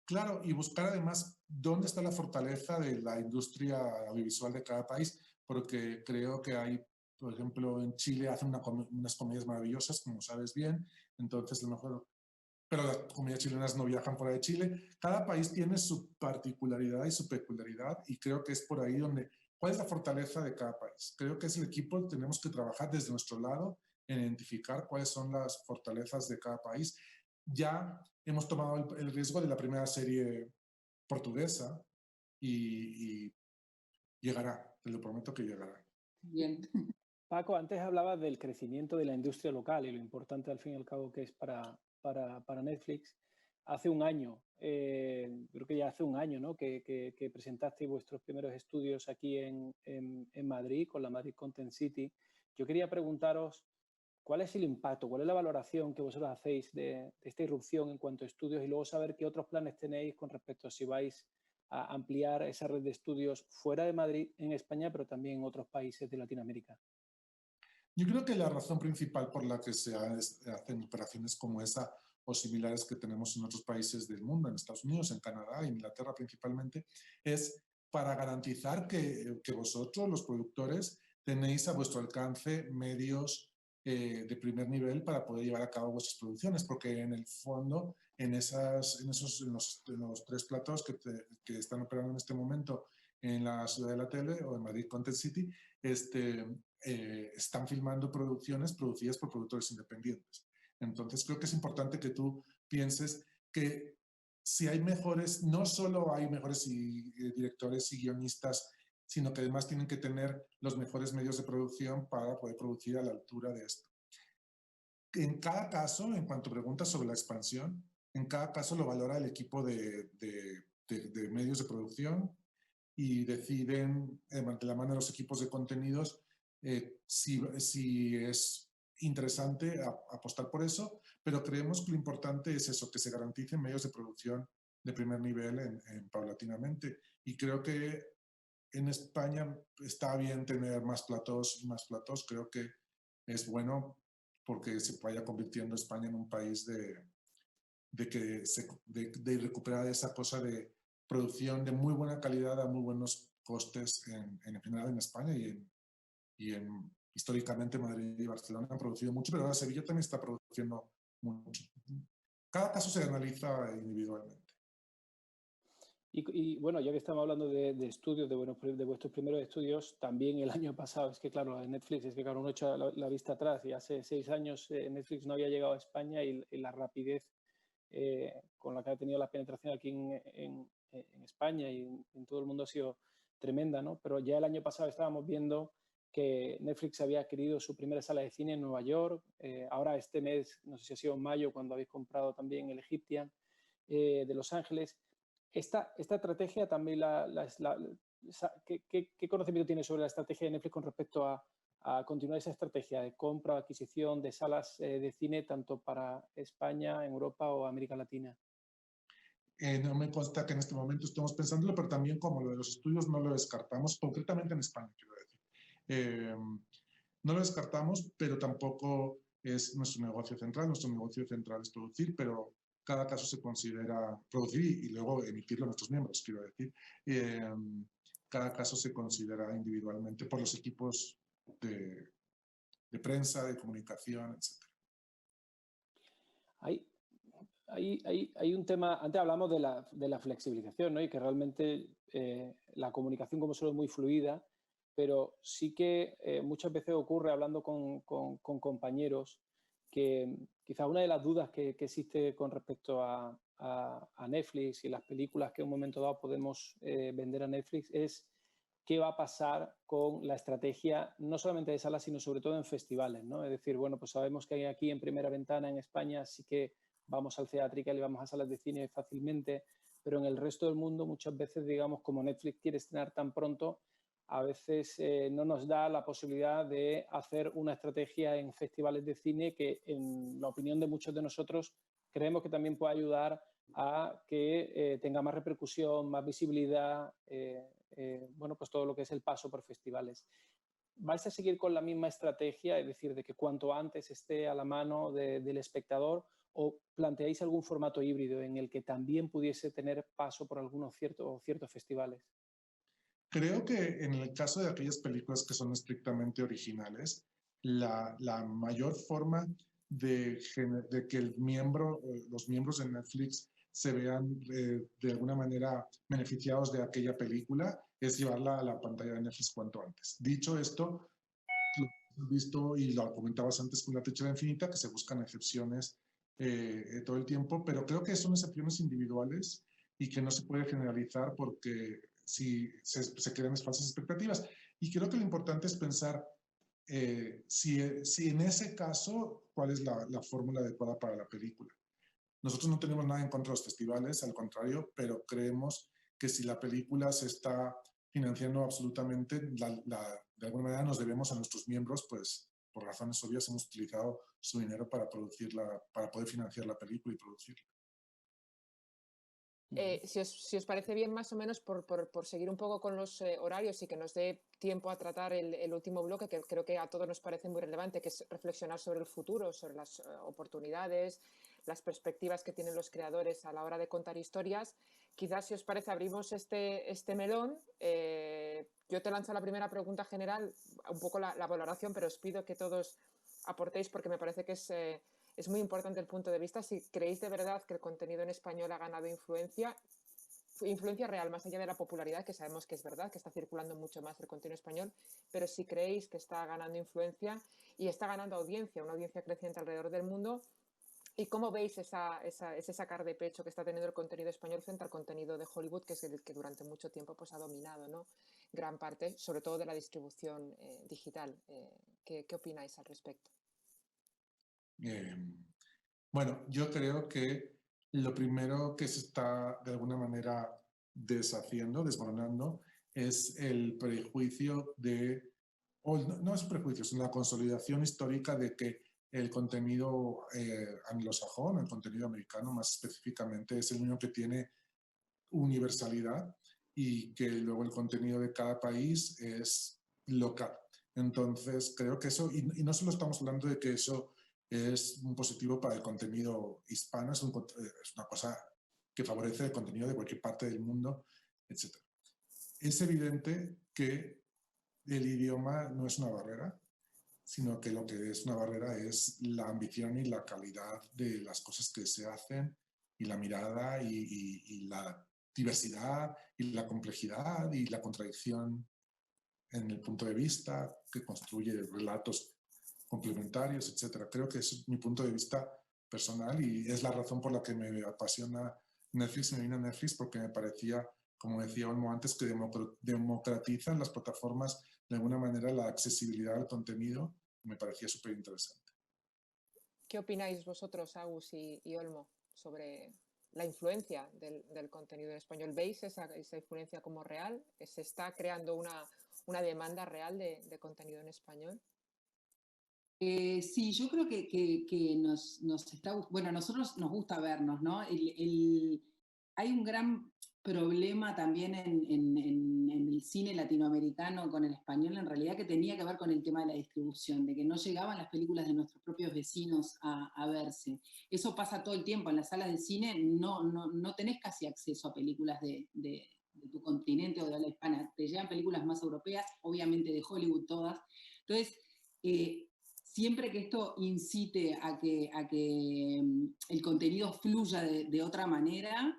Claro, y buscar además dónde está la fortaleza de la industria audiovisual de cada país, porque creo que hay, por ejemplo, en Chile hacen unas comedias maravillosas, como sabes bien, entonces a lo mejor, pero las comedias chilenas no viajan fuera de Chile. Cada país tiene su particularidad y su peculiaridad, y creo que es por ahí donde, ¿cuál es la fortaleza de cada país? Creo que es el equipo, tenemos que trabajar desde nuestro lado en identificar cuáles son las fortalezas de cada país. Ya hemos tomado el riesgo de la primera serie portuguesa y llegará, te lo prometo que llegará. Bien. Paco, antes hablabas del crecimiento de la industria local y lo importante al fin y al cabo que es para Netflix. Hace un año, creo que ya hace un año, ¿no? que presentasteis vuestros primeros estudios aquí en Madrid, con la Madrid Content City. Yo quería preguntaros, ¿cuál es el impacto, cuál es la valoración que vosotros hacéis de esta irrupción en cuanto a estudios y luego saber qué otros planes tenéis con respecto a si vais a ampliar esa red de estudios fuera de Madrid, en España, pero también en otros países de Latinoamérica? Yo creo que la razón principal por la que se hacen operaciones como esa o similares que tenemos en otros países del mundo, en Estados Unidos, en Canadá, en Inglaterra principalmente, es para garantizar que vosotros, los productores, tenéis a vuestro alcance medios de primer nivel para poder llevar a cabo vuestras producciones, porque en el fondo, en los tres platos que están operando en este momento en la Ciudad de la Tele o en Madrid Content City, están filmando producciones producidas por productores independientes. Entonces creo que es importante que tú pienses que si hay mejores, no solo hay mejores directores y guionistas, sino que además tienen que tener los mejores medios de producción para poder producir a la altura de esto. En cada caso, en cuanto preguntas sobre la expansión, en cada caso lo valora el equipo de medios de producción y deciden, de la mano de los equipos de contenidos, si es interesante apostar por eso, pero creemos que lo importante es eso, que se garanticen medios de producción de primer nivel paulatinamente. Y creo que en España está bien tener más platós y más platós. Creo que es bueno porque se vaya convirtiendo España en un país de recuperar esa cosa de producción de muy buena calidad a muy buenos costes en general en España históricamente Madrid y Barcelona han producido mucho, pero ahora Sevilla también está produciendo mucho. Cada caso se analiza individualmente. Y bueno, ya que estamos hablando de estudios, de vuestros primeros estudios, también el año pasado, es que claro, en Netflix, es que claro, uno echa la vista atrás y hace 6 años Netflix no había llegado a España y la rapidez con la que ha tenido la penetración aquí en España y en todo el mundo ha sido tremenda, ¿no? Pero ya el año pasado estábamos viendo que Netflix había adquirido su primera sala de cine en Nueva York. Ahora este mes, no sé si ha sido en mayo, cuando habéis comprado también el Egyptian de Los Ángeles. Esta estrategia también ¿qué conocimiento tienes sobre la estrategia de Netflix con respecto a continuar esa estrategia de compra o adquisición de salas de cine tanto para España, Europa o América Latina? No me consta que en este momento estemos pensándolo, pero también como lo de los estudios no lo descartamos, concretamente en España, quiero decir. No lo descartamos, pero tampoco es nuestro negocio central. Nuestro negocio central es producir, pero cada caso se considera producir y luego emitirlo a nuestros miembros, quiero decir. Cada caso se considera individualmente por los equipos de prensa, de comunicación, etc. Hay un tema, antes hablamos de la flexibilización, ¿no? Y que realmente la comunicación como solo es muy fluida pero sí que muchas veces ocurre hablando con compañeros que quizás una de las dudas que existe con respecto a Netflix y las películas que en un momento dado podemos vender a Netflix es qué va a pasar con la estrategia, no solamente de salas, sino sobre todo en festivales, ¿no? Es decir, bueno, pues sabemos que aquí en Primera Ventana, en España, sí que vamos al Theatrical y vamos a salas de cine fácilmente, pero en el resto del mundo muchas veces, digamos, como Netflix quiere estrenar tan pronto, a veces no nos da la posibilidad de hacer una estrategia en festivales de cine que, en la opinión de muchos de nosotros, creemos que también puede ayudar a que tenga más repercusión, más visibilidad, bueno, pues todo lo que es el paso por festivales. ¿Vais a seguir con la misma estrategia, es decir, de que cuanto antes esté a la mano del espectador, o planteáis algún formato híbrido en el que también pudiese tener paso por algunos ciertos festivales? Creo que en el caso de aquellas películas que son estrictamente originales, la mayor forma de que los miembros de Netflix se vean de alguna manera beneficiados de aquella película es llevarla a la pantalla de Netflix cuanto antes. Dicho esto, lo hemos visto y lo comentabas antes con La Trinchera Infinita, que se buscan excepciones todo el tiempo, pero creo que son excepciones individuales y que no se puede generalizar porque si se crean falsas expectativas. Y creo que lo importante es pensar si en ese caso, cuál es la fórmula adecuada para la película. Nosotros no tenemos nada en contra de los festivales, al contrario, pero creemos que si la película se está financiando absolutamente, de alguna manera nos debemos a nuestros miembros, pues por razones obvias hemos utilizado su dinero para para poder financiar la película y producirla. Si os parece bien, más o menos, por seguir un poco con los horarios y que nos dé tiempo a tratar el último bloque, que creo que a todos nos parece muy relevante, que es reflexionar sobre el futuro, sobre las oportunidades, las perspectivas que tienen los creadores a la hora de contar historias. Quizás, si os parece, abrimos este melón. Yo te lanzo la primera pregunta general, un poco la valoración, pero os pido que todos aportéis porque me parece que es muy importante el punto de vista. Si creéis de verdad que el contenido en español ha ganado influencia real, más allá de la popularidad, que sabemos que es verdad, que está circulando mucho más el contenido español, pero si creéis que está ganando influencia y está ganando audiencia, una audiencia creciente alrededor del mundo, ¿y cómo veis ese sacar de pecho que está teniendo el contenido español frente al contenido de Hollywood, que es el que durante mucho tiempo pues, ha dominado, ¿no? Gran parte, sobre todo de la distribución digital? ¿Qué opináis al respecto? Bueno, yo creo que lo primero que se está de alguna manera deshaciendo, desmoronando, es el prejuicio no es prejuicio, es una consolidación histórica de que el contenido anglosajón, el contenido americano más específicamente, es el único que tiene universalidad y que luego el contenido de cada país es local. Entonces, creo que eso, y no solo estamos hablando de que eso es un positivo para el contenido hispano, es una cosa que favorece el contenido de cualquier parte del mundo, etc. Es evidente que el idioma no es una barrera, sino que lo que es una barrera es la ambición y la calidad de las cosas que se hacen y la mirada y la diversidad y la complejidad y la contradicción en el punto de vista que construye relatos complementarios, etc. Creo que ese es mi punto de vista personal y es la razón por la que me apasiona Netflix, me vine a Netflix porque me parecía, como decía Olmo antes, que democratizan las plataformas de alguna manera la accesibilidad al contenido. Me parecía súper interesante. ¿Qué opináis vosotros, Agus y Olmo, sobre la influencia del contenido en español? ¿Veis esa influencia como real? ¿Se está creando una demanda real de contenido en español? Sí, yo creo que nos está... Bueno, a nosotros nos gusta vernos, ¿no? Hay un gran problema también en el cine latinoamericano con el español, en realidad, que tenía que ver con el tema de la distribución, de que no llegaban las películas de nuestros propios vecinos a verse. Eso pasa todo el tiempo. En las salas de cine no tenés casi acceso a películas de tu continente o de habla hispana. Te llegan películas más europeas, obviamente de Hollywood todas. Entonces, siempre que esto incite a que el contenido fluya de otra manera,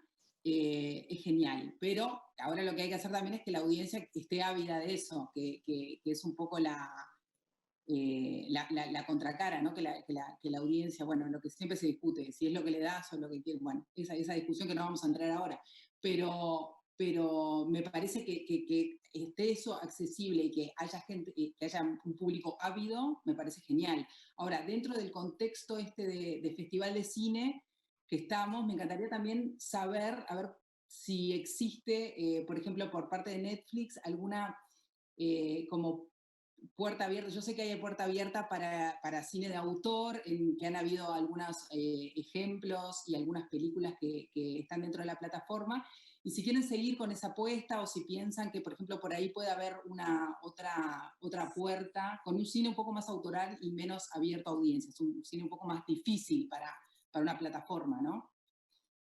es genial. Pero ahora lo que hay que hacer también es que la audiencia esté ávida de eso, que es un poco la contracara, ¿no? Que la audiencia, bueno, lo que siempre se discute, si es lo que le das o lo que quieres, bueno, esa discusión que no vamos a entrar ahora, pero me parece que esté eso accesible y que haya gente, que haya un público ávido, me parece genial. Ahora, dentro del contexto este de festival de cine que estamos, me encantaría también saber, a ver si existe, por ejemplo, por parte de Netflix, alguna como puerta abierta. Yo sé que hay puerta abierta para cine de autor, en que han habido algunos ejemplos y algunas películas que están dentro de la plataforma. Y si quieren seguir con esa apuesta o si piensan que, por ejemplo, por ahí puede haber otra puerta con un cine un poco más autoral y menos abierto a audiencias, un cine un poco más difícil para una plataforma, ¿no?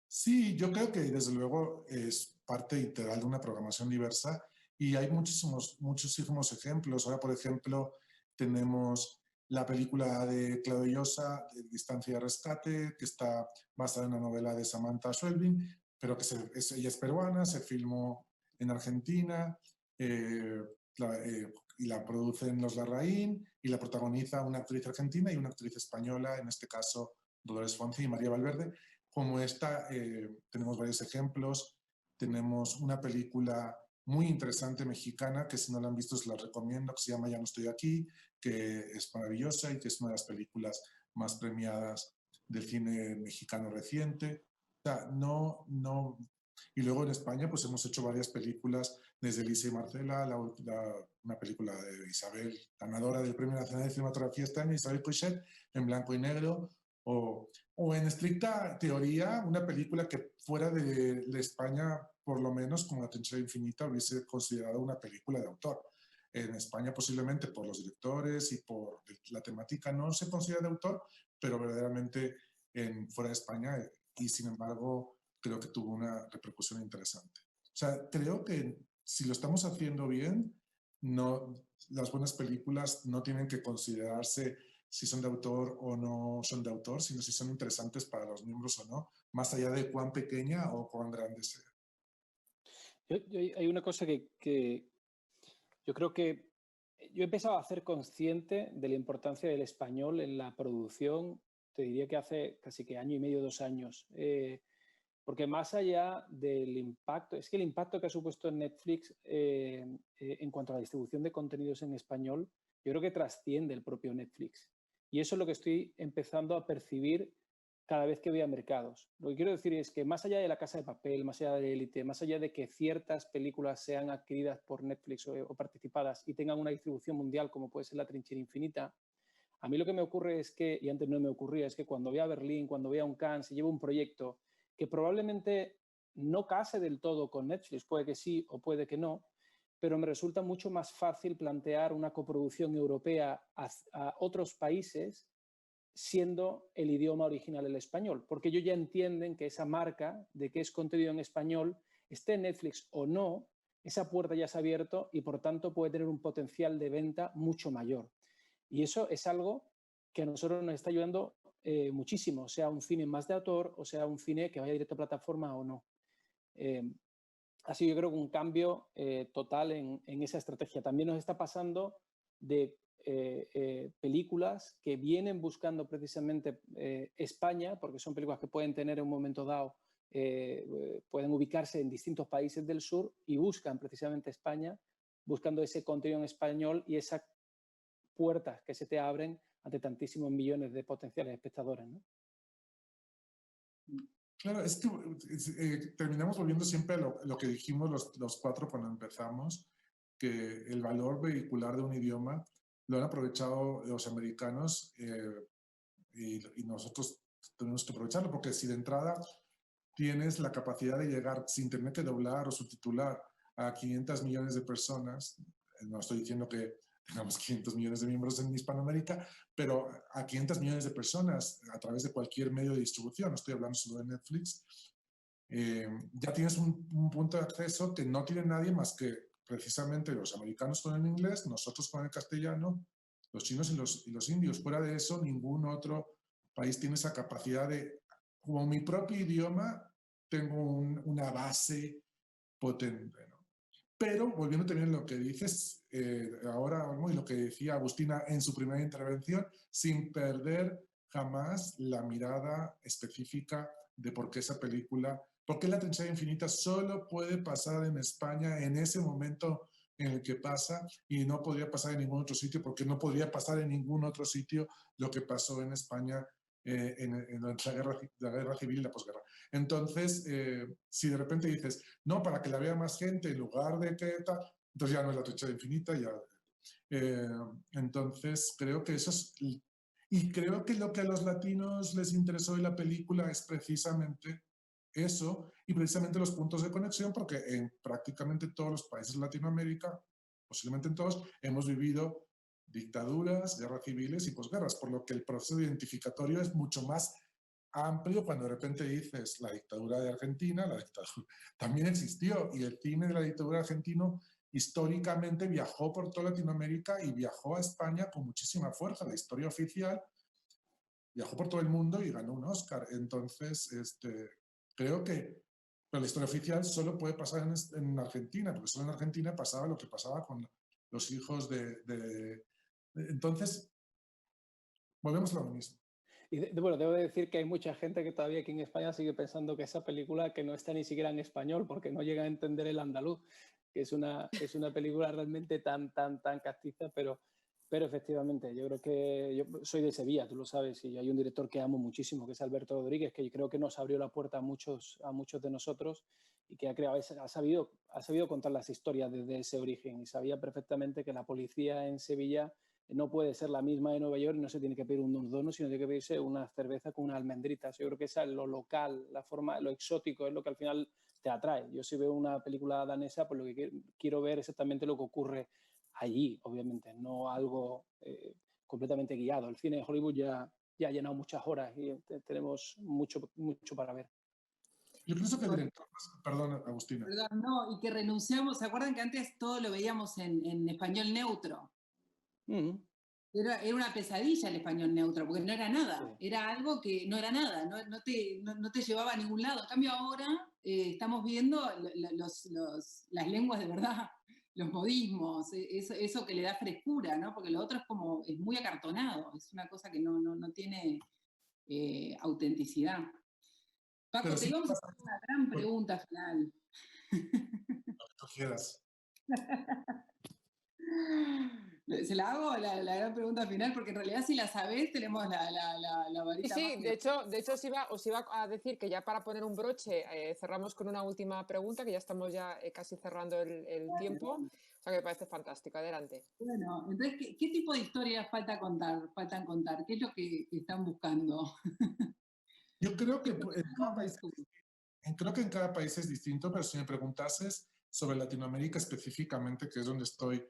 Sí, yo creo que desde luego es parte integral de una programación diversa y hay muchísimos ejemplos. Ahora, por ejemplo, tenemos la película de Claudio Llosa, de Distancia de Rescate, que está basada en una novela de Samantha Schweblin, pero que ella es peruana, se filmó en Argentina y la producen Los Larraín y la protagoniza una actriz argentina y una actriz española, en este caso Dolores Fonzi y María Valverde. Como esta, tenemos varios ejemplos. Tenemos una película muy interesante mexicana, que si no la han visto se la recomiendo, que se llama Ya no estoy aquí, que es maravillosa y que es una de las películas más premiadas del cine mexicano reciente. O sea, Y luego en España pues hemos hecho varias películas, desde Elisa y Marcela, una película de Isabel, ganadora del Premio Nacional de Cinematografía este año, Isabel Coixet, en blanco y negro, o en estricta teoría, una película que fuera de España, por lo menos como La Trinchera Infinita, hubiese considerado una película de autor. En España posiblemente por los directores y por la temática no se considera de autor, pero verdaderamente fuera de España, y sin embargo creo que tuvo una repercusión interesante. O sea, creo que si lo estamos haciendo bien, las buenas películas no tienen que considerarse si son de autor o no son de autor, sino si son interesantes para los miembros o no, más allá de cuán pequeña o cuán grande sea. Hay una cosa que yo creo que yo he empezado a hacer consciente de la importancia del español en la producción, te diría que hace casi que año y medio, 2 años. Porque más allá del impacto, es que el impacto que ha supuesto en Netflix en cuanto a la distribución de contenidos en español, yo creo que trasciende el propio Netflix. Y eso es lo que estoy empezando a percibir cada vez que voy a mercados. Lo que quiero decir es que más allá de La Casa de Papel, más allá de Élite, más allá de que ciertas películas sean adquiridas por Netflix o participadas y tengan una distribución mundial como puede ser La Trinchera Infinita, a mí lo que me ocurre es que, y antes no me ocurría, es que cuando voy a Berlín, cuando voy a un Cannes, si llevo un proyecto que probablemente no case del todo con Netflix, puede que sí o puede que no, pero me resulta mucho más fácil plantear una coproducción europea a otros países siendo el idioma original el español, porque ellos ya entienden que esa marca de que es contenido en español, esté en Netflix o no, esa puerta ya se ha abierto y por tanto puede tener un potencial de venta mucho mayor. Y eso es algo que a nosotros nos está ayudando muchísimo, sea un cine más de autor o sea un cine que vaya directo a plataforma o no. Ha sido, yo creo, un cambio total en esa estrategia. También nos está pasando de películas que vienen buscando precisamente España, porque son películas que pueden tener en un momento dado, pueden ubicarse en distintos países del sur y buscan precisamente España, buscando ese contenido en español y esas puertas que se te abren ante tantísimos millones de potenciales espectadores, ¿no? Claro, es que terminamos volviendo siempre a lo que dijimos los cuatro cuando empezamos, que el valor vehicular de un idioma lo han aprovechado los americanos y nosotros tenemos que aprovecharlo, porque si de entrada tienes la capacidad de llegar sin tener que doblar o subtitular a 500 millones de personas, no estoy diciendo que tengamos 500 millones de miembros en Hispanoamérica, pero a 500 millones de personas a través de cualquier medio de distribución, no estoy hablando solo de Netflix, ya tienes un punto de acceso que no tiene nadie más que precisamente los americanos con el inglés, nosotros con el castellano, los chinos y los indios. Fuera de eso, ningún otro país tiene esa capacidad de, como mi propio idioma, tengo una base potente, ¿no? Pero volviendo también a lo que dices ahora, y lo que decía Agustina en su primera intervención, sin perder jamás la mirada específica de por qué esa película, por qué La Trinchera Infinita solo puede pasar en España en ese momento en el que pasa y no podría pasar en ningún otro sitio, porque no podría pasar en ningún otro sitio lo que pasó en España en la guerra civil y la posguerra. Entonces, si de repente dices, no, para que la vea más gente en lugar de que tal, entonces ya no es La Trinchera Infinita, ya. Entonces, creo que eso es... Y creo que lo que a los latinos les interesó de la película es precisamente eso y precisamente los puntos de conexión, porque en prácticamente todos los países de Latinoamérica, posiblemente en todos, hemos vivido dictaduras, guerras civiles y posguerras, por lo que el proceso identificatorio es mucho más amplio cuando de repente dices la dictadura de Argentina, la dictadura también existió y el cine de la dictadura argentino históricamente viajó por toda Latinoamérica y viajó a España con muchísima fuerza. La historia oficial viajó por todo el mundo y ganó un Oscar. Entonces, creo que pero la historia oficial solo puede pasar en Argentina, porque solo en Argentina pasaba lo que pasaba con los hijos Entonces, volvemos a lo mismo. Y bueno, debo decir que hay mucha gente que todavía aquí en España sigue pensando que esa película que no está ni siquiera en español porque no llega a entender el andaluz, que es una película realmente tan castiza, pero efectivamente, yo creo que yo soy de Sevilla, tú lo sabes, y hay un director que amo muchísimo, que es Alberto Rodríguez, que yo creo que nos abrió la puerta a muchos de nosotros y que ha sabido contar las historias desde ese origen y sabía perfectamente que la policía en Sevilla no puede ser la misma de Nueva York y no se tiene que pedir un dono, sino tiene que pedirse una cerveza con unas almendritas. Yo creo que esa es lo local, la forma, lo exótico es lo que al final te atrae. Yo si veo una película danesa, pues lo que quiero ver exactamente lo que ocurre allí, obviamente, no algo completamente guiado. El cine de Hollywood ya ha llenado muchas horas y tenemos mucho para ver. Yo pienso que el director, perdón, Agustina. Perdón, no, y que renunciamos, ¿se acuerdan que antes todo lo veíamos en español neutro? Era una pesadilla el español neutro, porque no era nada, era algo que no era nada, no te llevaba a ningún lado. En cambio ahora estamos viendo las lenguas de verdad, los modismos, eso que le da frescura, ¿no? Porque lo otro es muy acartonado, es una cosa que no tiene autenticidad. Paco, Pero te sí, íbamos a hacer una gran pregunta final. Lo que tú quieras. Se la hago la gran pregunta final, porque en realidad si la sabés tenemos la varita Sí, mágica. de hecho os iba a decir que ya para poner un broche cerramos con una última pregunta, que ya estamos casi cerrando el tiempo, o sea que me parece fantástico. Adelante. Bueno, entonces, ¿qué tipo de historias faltan contar? ¿Qué es lo que están buscando? Yo creo que en cada país es distinto, pero si me preguntases sobre Latinoamérica específicamente, que es donde estoy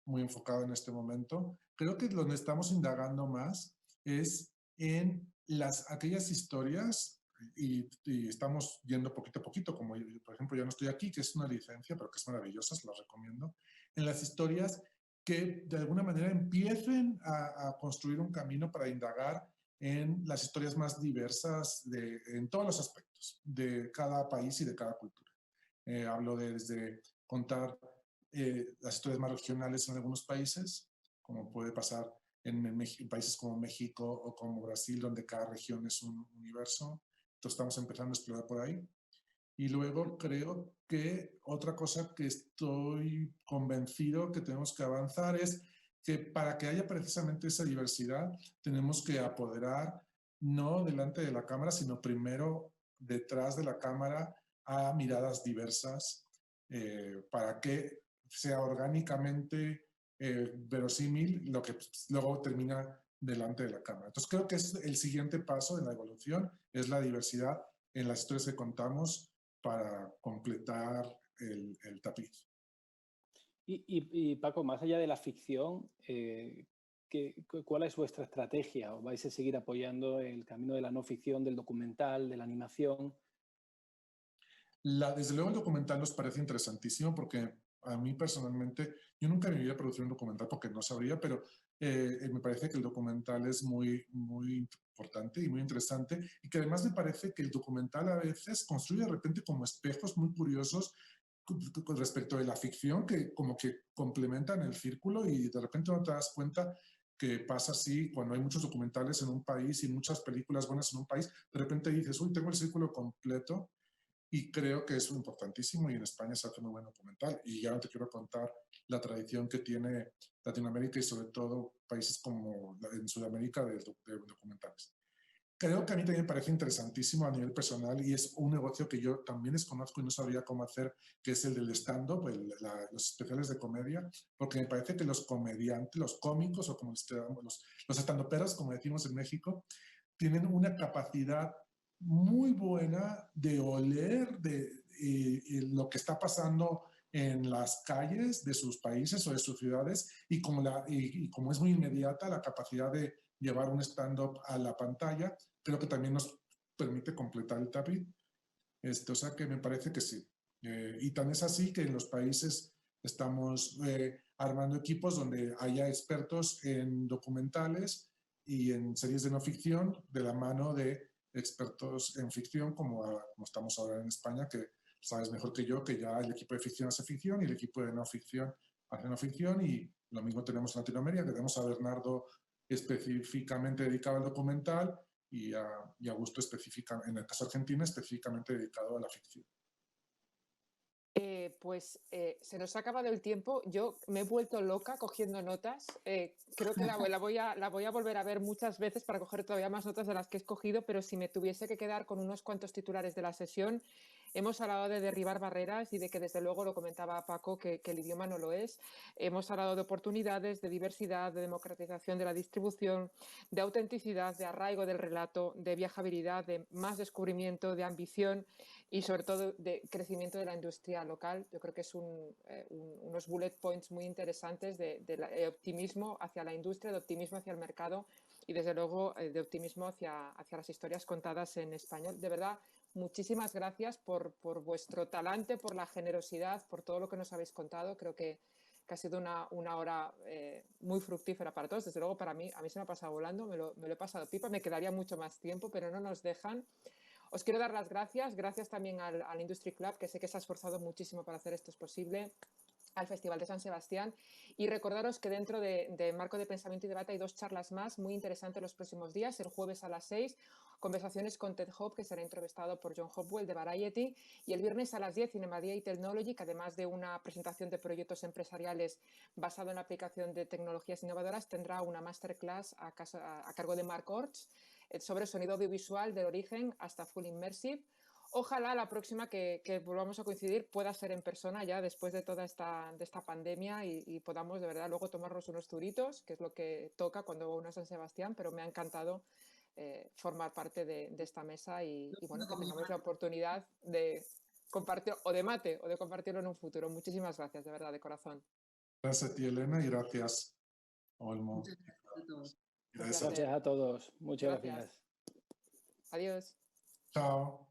muy enfocado en este momento, creo que donde estamos indagando más es en aquellas historias y estamos yendo poquito a poquito, como por ejemplo Ya no estoy aquí, que es una licencia, pero que es maravillosa, se las recomiendo, en las historias que de alguna manera empiecen a construir un camino para indagar en las historias más diversas en todos los aspectos de cada país y de cada cultura. Hablo desde contar las historias más regionales en algunos países, como puede pasar en países como México o como Brasil, donde cada región es un universo. Entonces estamos empezando a explorar por ahí. Y luego creo que otra cosa que estoy convencido que tenemos que avanzar es que para que haya precisamente esa diversidad, tenemos que apoderar no delante de la cámara, sino primero detrás de la cámara a miradas diversas para que sea orgánicamente verosímil lo que luego termina delante de la cámara. Entonces creo que es el siguiente paso en la evolución, es la diversidad en las historias que contamos para completar el tapiz. Y Paco, más allá de la ficción, ¿cuál es vuestra estrategia? ¿O vais a seguir apoyando el camino de la no ficción, del documental, de la animación? Desde luego el documental nos parece interesantísimo porque a mí personalmente, yo nunca me iría a producir un documental porque no sabría, pero Me parece que el documental es muy importante y muy interesante, y que además me parece que el documental a veces construye de repente como espejos muy curiosos con respecto de la ficción, que como que complementan el círculo, y de repente no te das cuenta que pasa así cuando hay muchos documentales en un país y muchas películas buenas en un país. De repente dices, uy, tengo el círculo completo, y creo que es importantísimo, y en España se hace muy buen documental. Y ya no te quiero contar la tradición que tiene Latinoamérica y sobre todo países como en Sudamérica de documentales. Creo que a mí también me parece interesantísimo a nivel personal, y es un negocio que yo también desconozco y no sabría cómo hacer, que es el del stand-up, los especiales de comedia, porque me parece que los comediantes, los cómicos, o como los stand-uperos, como decimos en México, tienen una capacidad muy buena de oler lo que está pasando en las calles de sus países o de sus ciudades, y como es muy inmediata la capacidad de llevar un stand-up a la pantalla, creo que también nos permite completar el tapiz. O sea que me parece que sí. Y tan es así que en los países estamos armando equipos donde haya expertos en documentales y en series de no ficción, de la mano de expertos en ficción, como estamos ahora en España, que sabes mejor que yo que ya el equipo de ficción hace ficción y el equipo de no ficción hace no ficción, y lo mismo tenemos en Latinoamérica. Tenemos a Bernardo específicamente dedicado al documental, y a Augusto específicamente, en el caso argentino, específicamente dedicado a la ficción. Pues se nos ha acabado el tiempo. Yo me he vuelto loca cogiendo notas. Creo que la voy a volver a ver muchas veces para coger todavía más notas de las que he escogido, pero si me tuviese que quedar con unos cuantos titulares de la sesión, hemos hablado de derribar barreras y de que, desde luego, lo comentaba Paco, que el idioma no lo es. Hemos hablado de oportunidades, de diversidad, de democratización de la distribución, de autenticidad, de arraigo del relato, de viajabilidad, de más descubrimiento, de ambición y, sobre todo, de crecimiento de la industria local. Yo creo que es unos bullet points muy interesantes de optimismo hacia la industria, de optimismo hacia el mercado y, desde luego, de optimismo hacia las historias contadas en español. De verdad, muchísimas gracias por vuestro talante, por la generosidad, por todo lo que nos habéis contado. Creo que ha sido una hora muy fructífera para todos. Desde luego, para mí, a mí se me ha pasado volando, me lo he pasado pipa. Me quedaría mucho más tiempo, pero no nos dejan. Os quiero dar las gracias. Gracias también al Industry Club, que sé que se ha esforzado muchísimo para hacer esto posible, al Festival de San Sebastián, y recordaros que dentro de Marco de Pensamiento y Debate hay 2 charlas más muy interesantes los próximos días. El jueves a las 6, conversaciones con Ted Hope, que será entrevistado por John Hopwell de Variety, y el viernes a las 10, Cinemadía y Technology, que además de una presentación de proyectos empresariales basado en la aplicación de tecnologías innovadoras, tendrá una masterclass a cargo de Mark Orts sobre sonido audiovisual del origen hasta full immersive. Ojalá la próxima que volvamos a coincidir pueda ser en persona, ya después de toda esta pandemia, y podamos de verdad luego tomarnos unos turitos, que es lo que toca cuando uno es en San Sebastián. Pero me ha encantado formar parte de esta mesa, y bueno, que tengamos la oportunidad de compartir, o de mate, o de compartirlo en un futuro. Muchísimas gracias, de verdad, de corazón. Gracias a ti, Elena, y gracias, Olmo. Muchas gracias a todos. Gracias. Gracias a todos. Muchas gracias. Adiós. Chao.